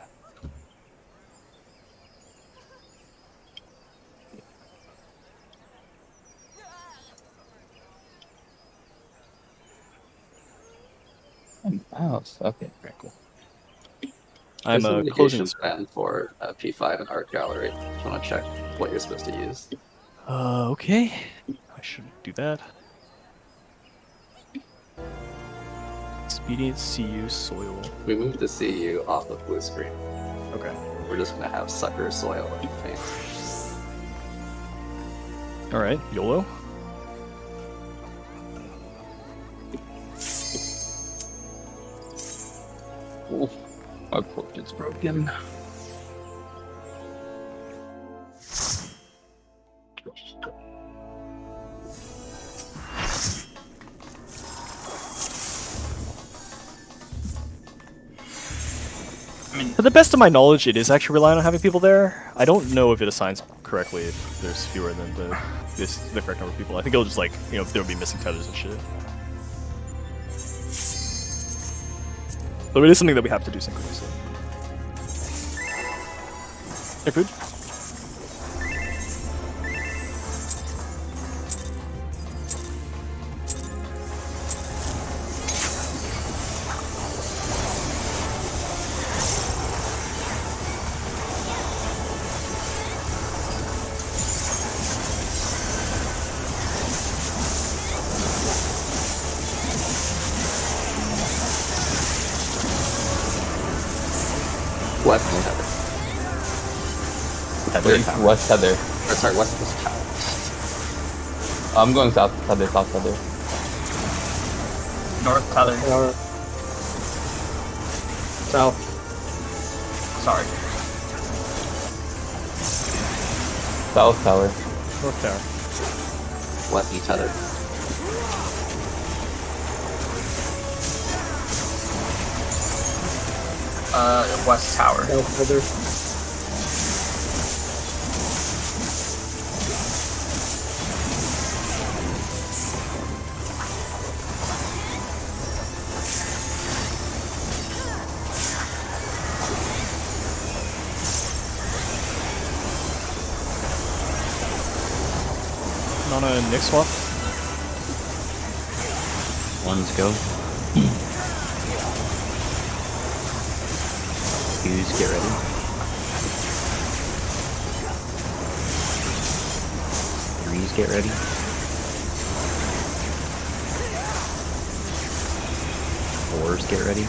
Mouse. Okay. Very cool. I'm There's an closing indication this. plan for P5 and Art Gallery. Just want to check what you're supposed to use. Okay. I shouldn't do that. Expedient CU soil. We moved the CU off of blue screen. Okay. We're just gonna have sucker soil and faint. All right, YOLO. Ooh, my portrait's broken. To the best of my knowledge, it is actually relying on having people there. I don't know if it assigns correctly if there's fewer than the correct number of people. I think it'll just like, you know, there'll be missing tethers and shit. So it is something that we have to do synchronously. Hey, food? West and Tether. Tether Wait, tower. west tether. Or sorry, West is Tower. I'm going south tether, south tether. North tether. South. Sorry. South tower. North Tower. West and Tether. West tower. South Tether. Nana and Nick swap. Ones go. Twos, get ready. Threes, get ready. Fours, get ready.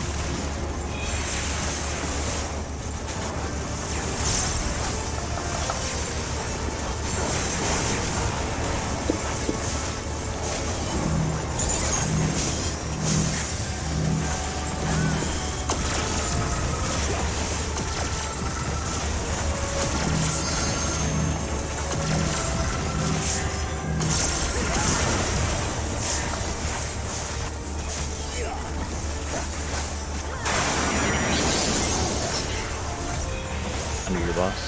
Under your boss.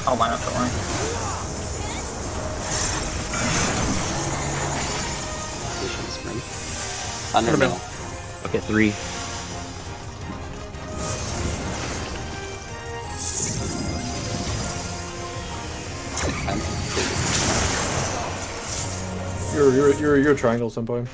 I'll line up the line. Vision Spring. Under middle. Okay, 3. You're a triangle senpai.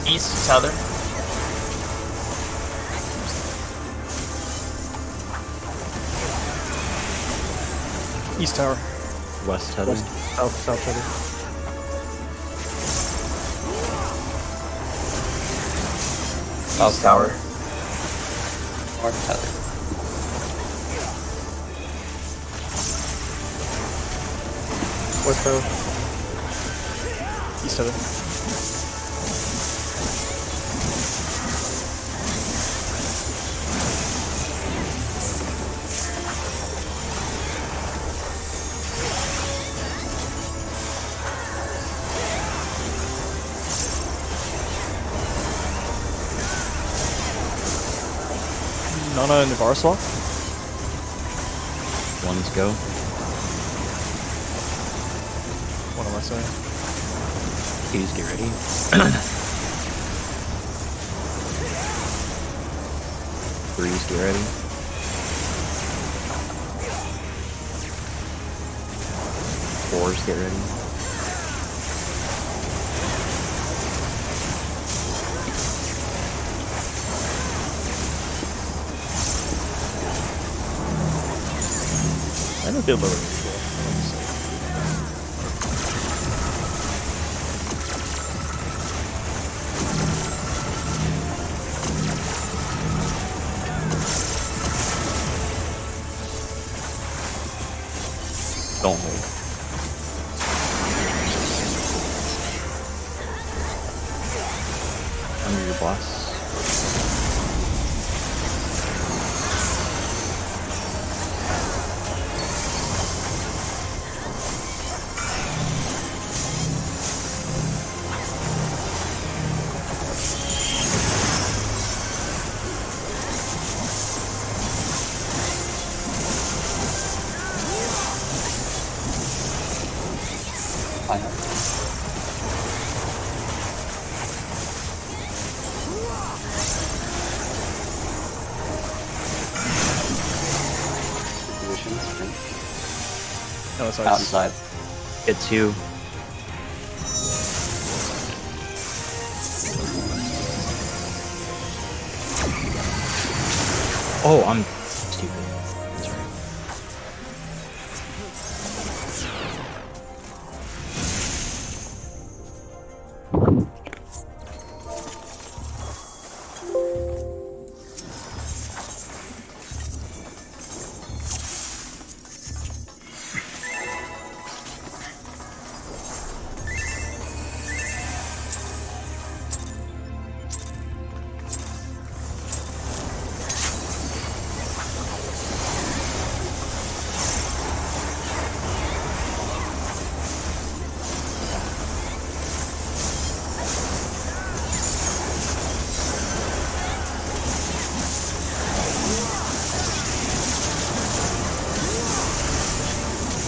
East tether. East Tower. West tether. South Tether. East tower. North Tether. West Tower. East Tether. Nana and Varslav. One's go. What am I saying? Please get ready. Threes, get ready. Fours, get ready. I don't feel lower. Don't hold. Under your boss. I know. Positions, right? No, it's Outside. Get two. Oh, I'm stupid. That's right.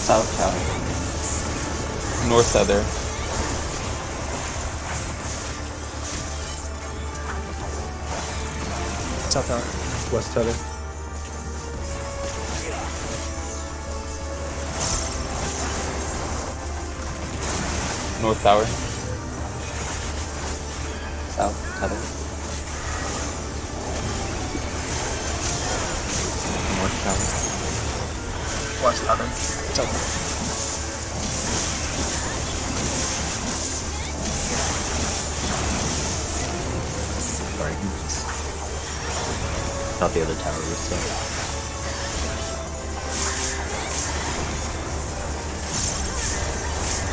South tower. North Tether. South tower. West tether. North Tower. South tether. North tower. West Tether. South. Sorry. Thought the other tower was stuck.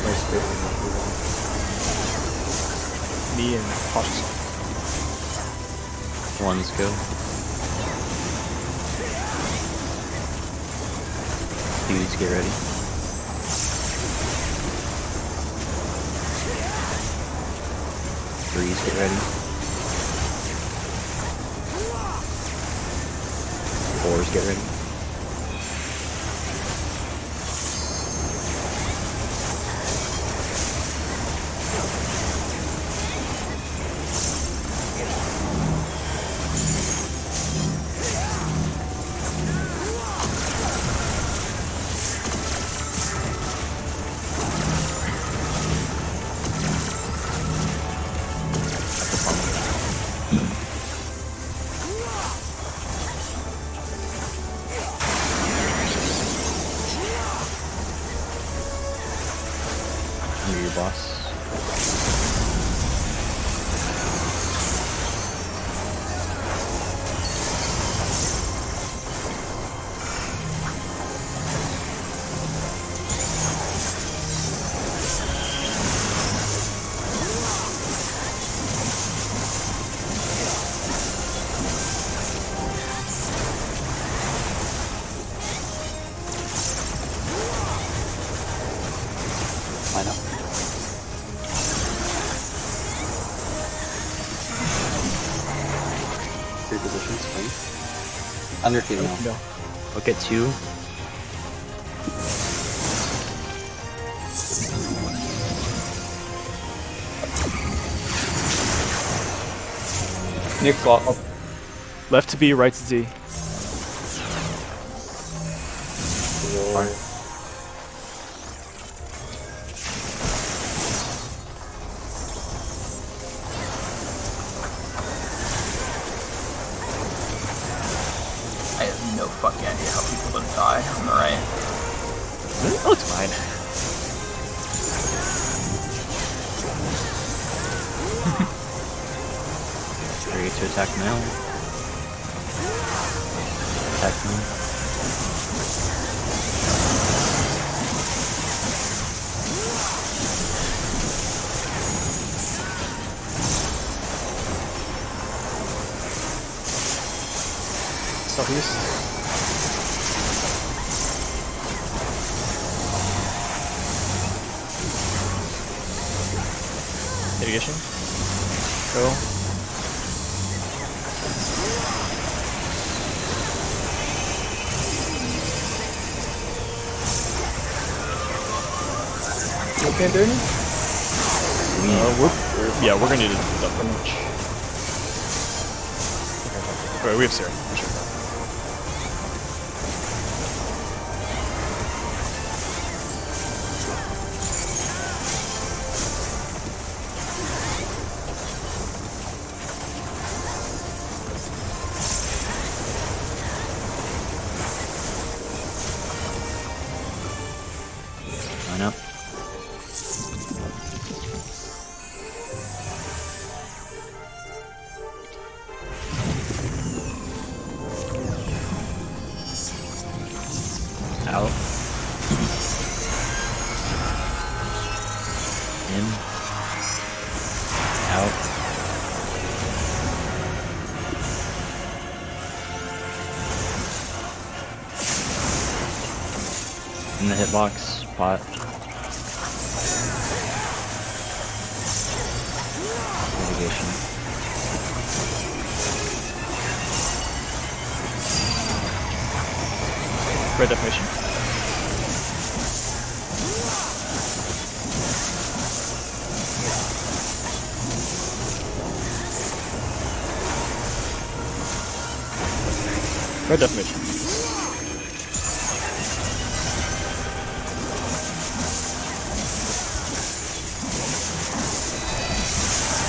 Nice space. Me and Cautious. One's go. Dudes, get ready. Threes, get ready. Fours, get ready. position, swing. On your feet now. No. Look at 2. Nick swap. Left to B, right to Z. I have no fucking idea how people don't die on the right. That looks fine. Ready to attack now. Attack now. Southeast. Mitigation. Go. Okay, Dirty? We're gonna need a double punch. Alright, we have Sarah, for sure. Line up. Out. In. Out. In the hitbox spot. Mitigation. Red definition. Red definition.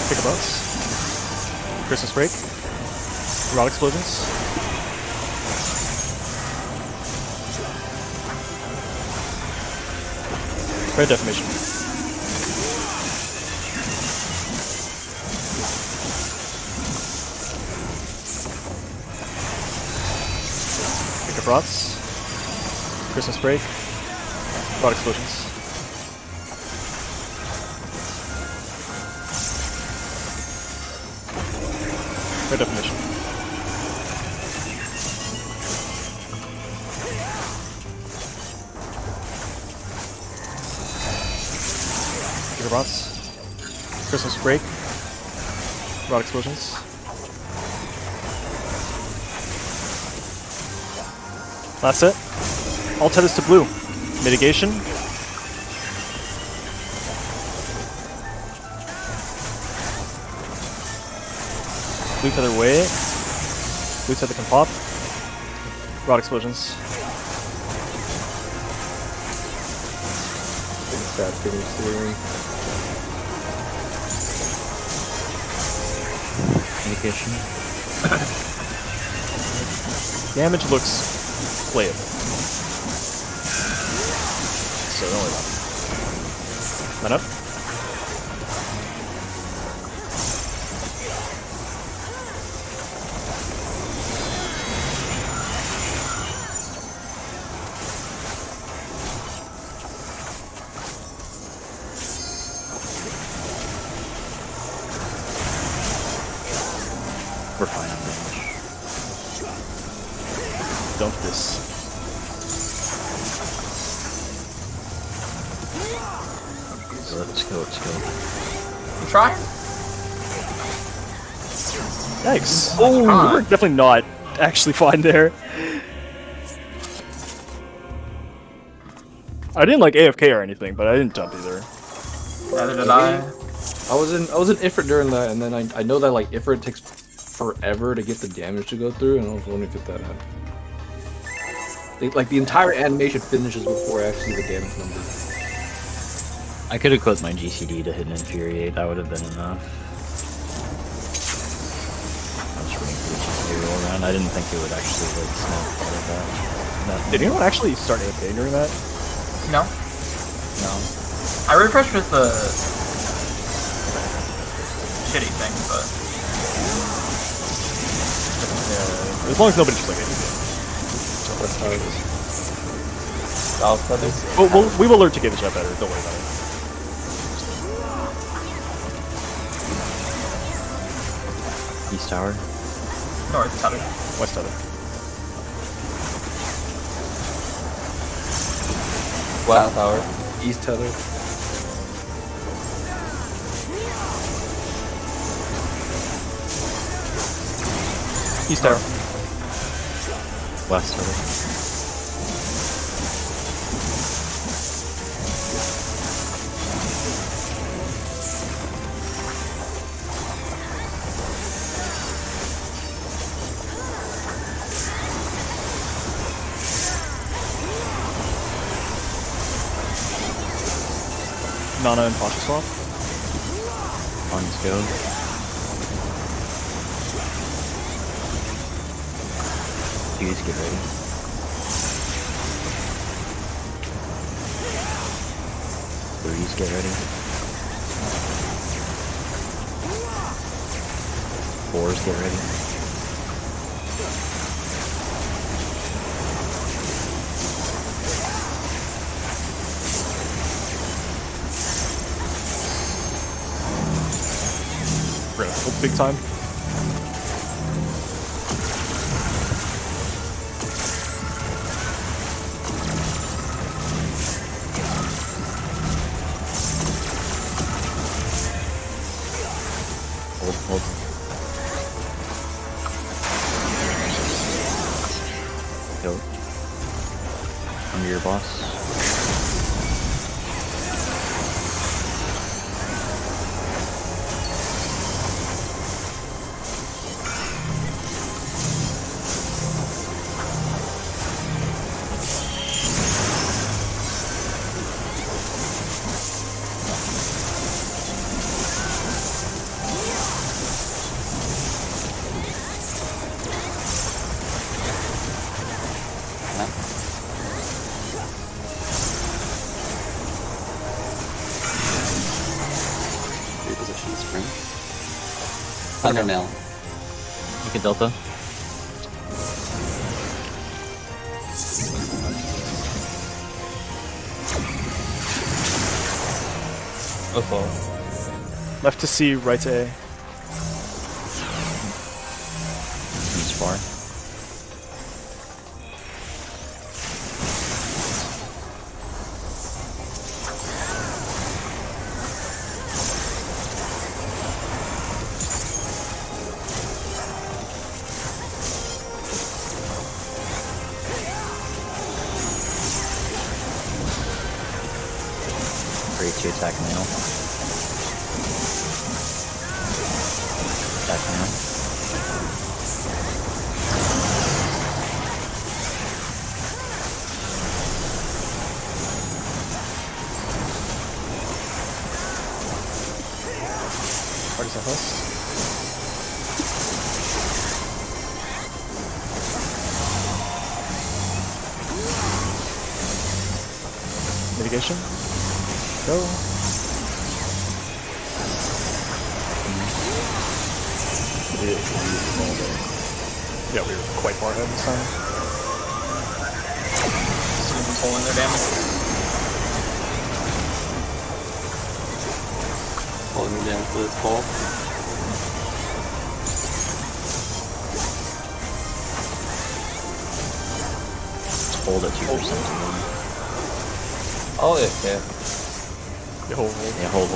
Pick a bounce. Christmas break. Rod explosions. Red definition. Pick up rods. Christmas break. Rod explosions. Red definition. Pick up rods. Christmas break. Rod explosions. That's it. All tethers to blue. Mitigation. Blue tether away. Blue tether can pop. Rod explosions. Bad fitting steering. Mitigation. Damage looks playable. So don't worry about it. Line up. We're fine on damage. Dump this. Let's go, let's go. I'm trying. Yikes. Oh, We were definitely not actually fine there. I didn't like AFK or anything, but I didn't jump either. Neither did I. I was in Ifrit during that, and then I know that like Ifrit takes forever to get the damage to go through, and I was wondering if that happened. Like the entire animation finishes before actually the damage number. I could have clipped my GCD to hit an Infuriate, that would have been enough. I was waiting for the GCD to roll around, I didn't think it would actually like snap part of that. Did anyone actually start AFK during that? No. No. I refreshed with the shitty thing, but Yeah, as long as nobody's just like AFK. That's how it is. South feathers. We will learn to give each other better, don't worry about it. East Tower. North Tether. West Tether. West tower. East tether. East Tower. West Tower. Nana and Pasha swap. One's go. Please get ready. Threes, get ready. Fours, get ready. We're gonna hold big time. Hold. Go. Under your boss. Reposition spring. Thundermail. Make a delta. Left to C, right to A. Use far. Great to attack now. Attack now. Partisan Husk. Mitigation. Go. Yeah, we were quite far ahead this time. Someone's holding their damage. Holding me down for this ball. Just hold at 2%. Oh, yeah. Yeah, hold. Yeah, hold.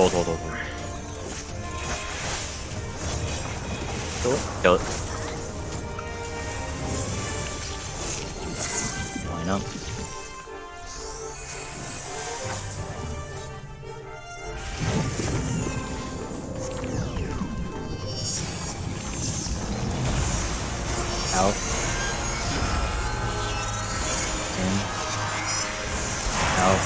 Kill it. Line up. Out. In. Out.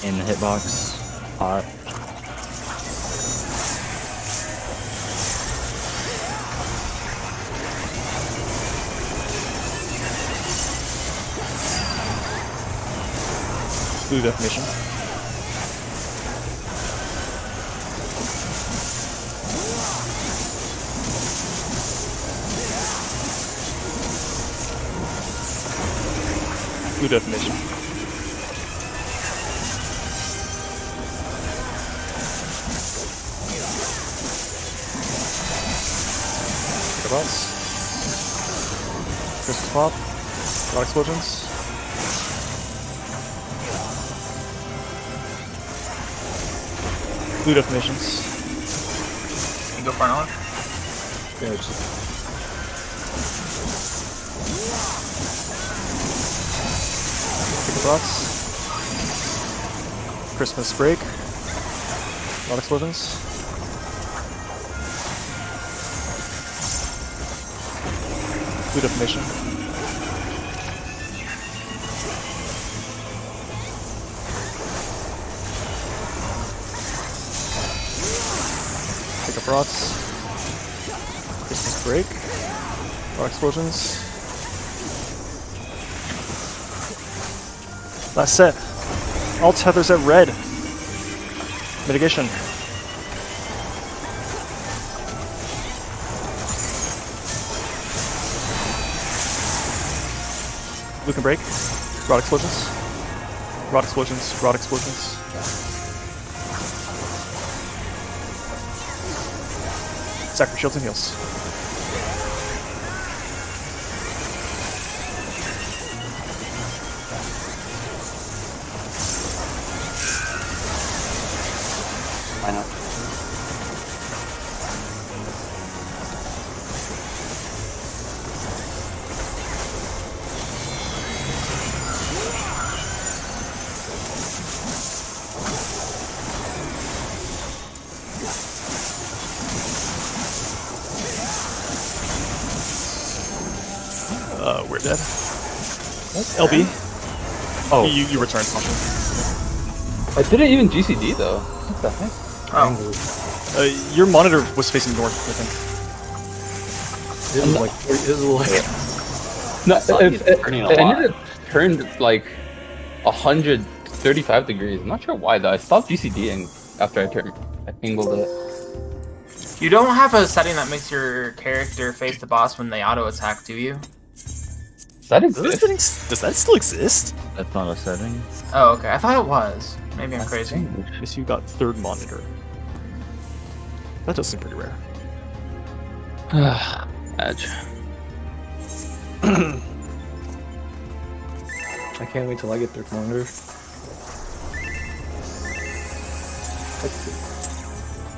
In the hitbox. Hot. Blue definition. Blue definition. Bots. Crystal pop. Rock explosions. Blue definitions. You go for an on. Yeah, just Pick the bots. Christmas break. Rock explosions. Blue definition. Pick up rots. Christmas break. Rock explosions. Last set. All tethers at red. Mitigation. Blue can break. Rod explosions. Rod explosions. Rod explosions. Sacred shields and heals. Line up. We're dead. LB. Oh, You returned something. I didn't even GCD though. What the heck? Oh. Your monitor was facing north, I think. it was like No, Sun if is burning a lot. ended up turned like 135 degrees. I'm not sure why though. I stopped GCDing after I angled it. You don't have a setting that makes your character face the boss when they auto attack, do you? Does that still exist? That's not a setting. Oh, okay. I thought it was. Maybe I'm crazy. Yes, you got third monitor. That does seem pretty rare. Edge. I can't wait till I get third monitor.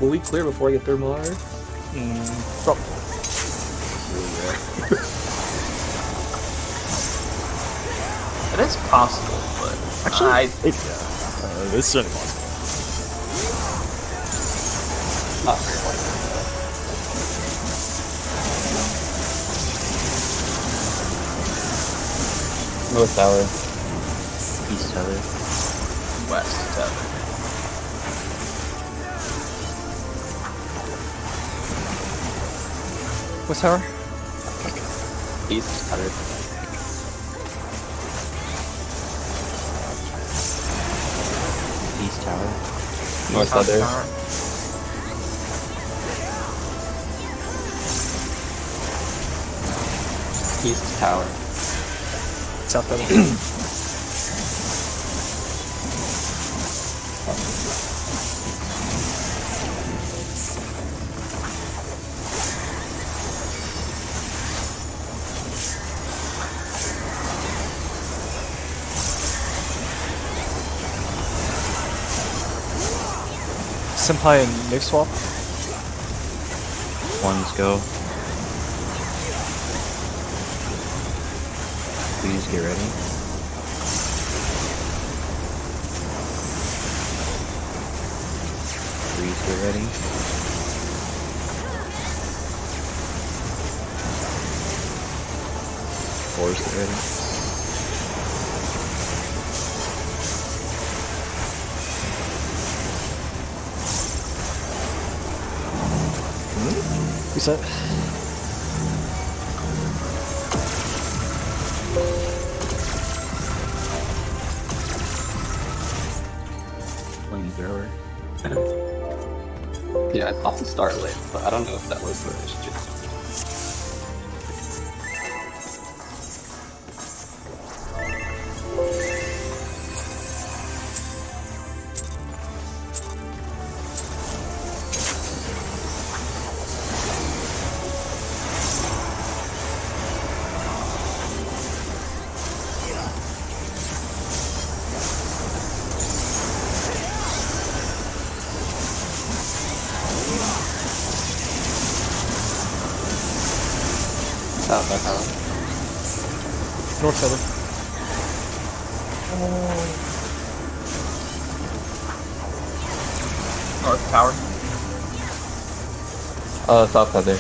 Will we clear before I get third monitor? It is possible, but Actually, I it's certainly possible. Not very likely. North Tower. East tether. west tether. West tower? East tether. East tower. North South Tether. tower. East tower. South tether. Senpai and mix swap. Ones go. Please get ready. Please get ready. Fours get ready. Reset. Flamethrower. Yeah, I thought to start late, but I don't know if that was the issue. Oh, that's how. North Southern. North Tower. South Feather.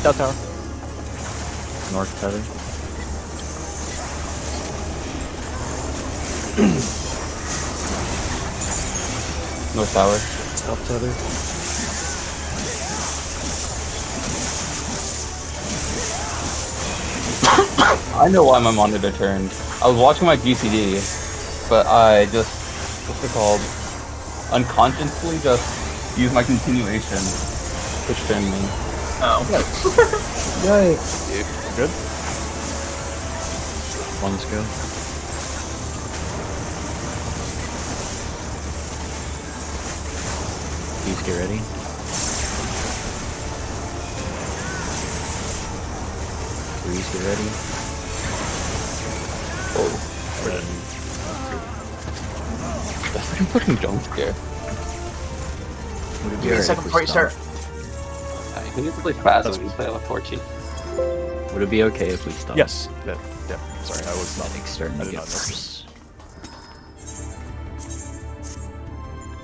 South Tower. North tether. North Tower. South Tether. I know why my monitor turned. I was watching my GCD, but I just, what's it called? Unconsciously just used my continuation, which turned me. Oh. Yikes. Good. Ones go. Please get ready. Please get ready. Oh, that's like a fucking jump scare. Would it be Give me a alright second if we before you start. stop? I think it's really fast when you play on 14. Would it be okay if we stop? Yes. Yeah. Sorry, I was not. It's starting I to did get not know. worse.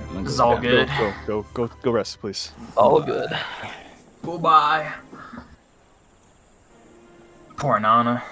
I'm gonna This is go all down. good. Go rest, please. All good. Goodbye. Poor Nana.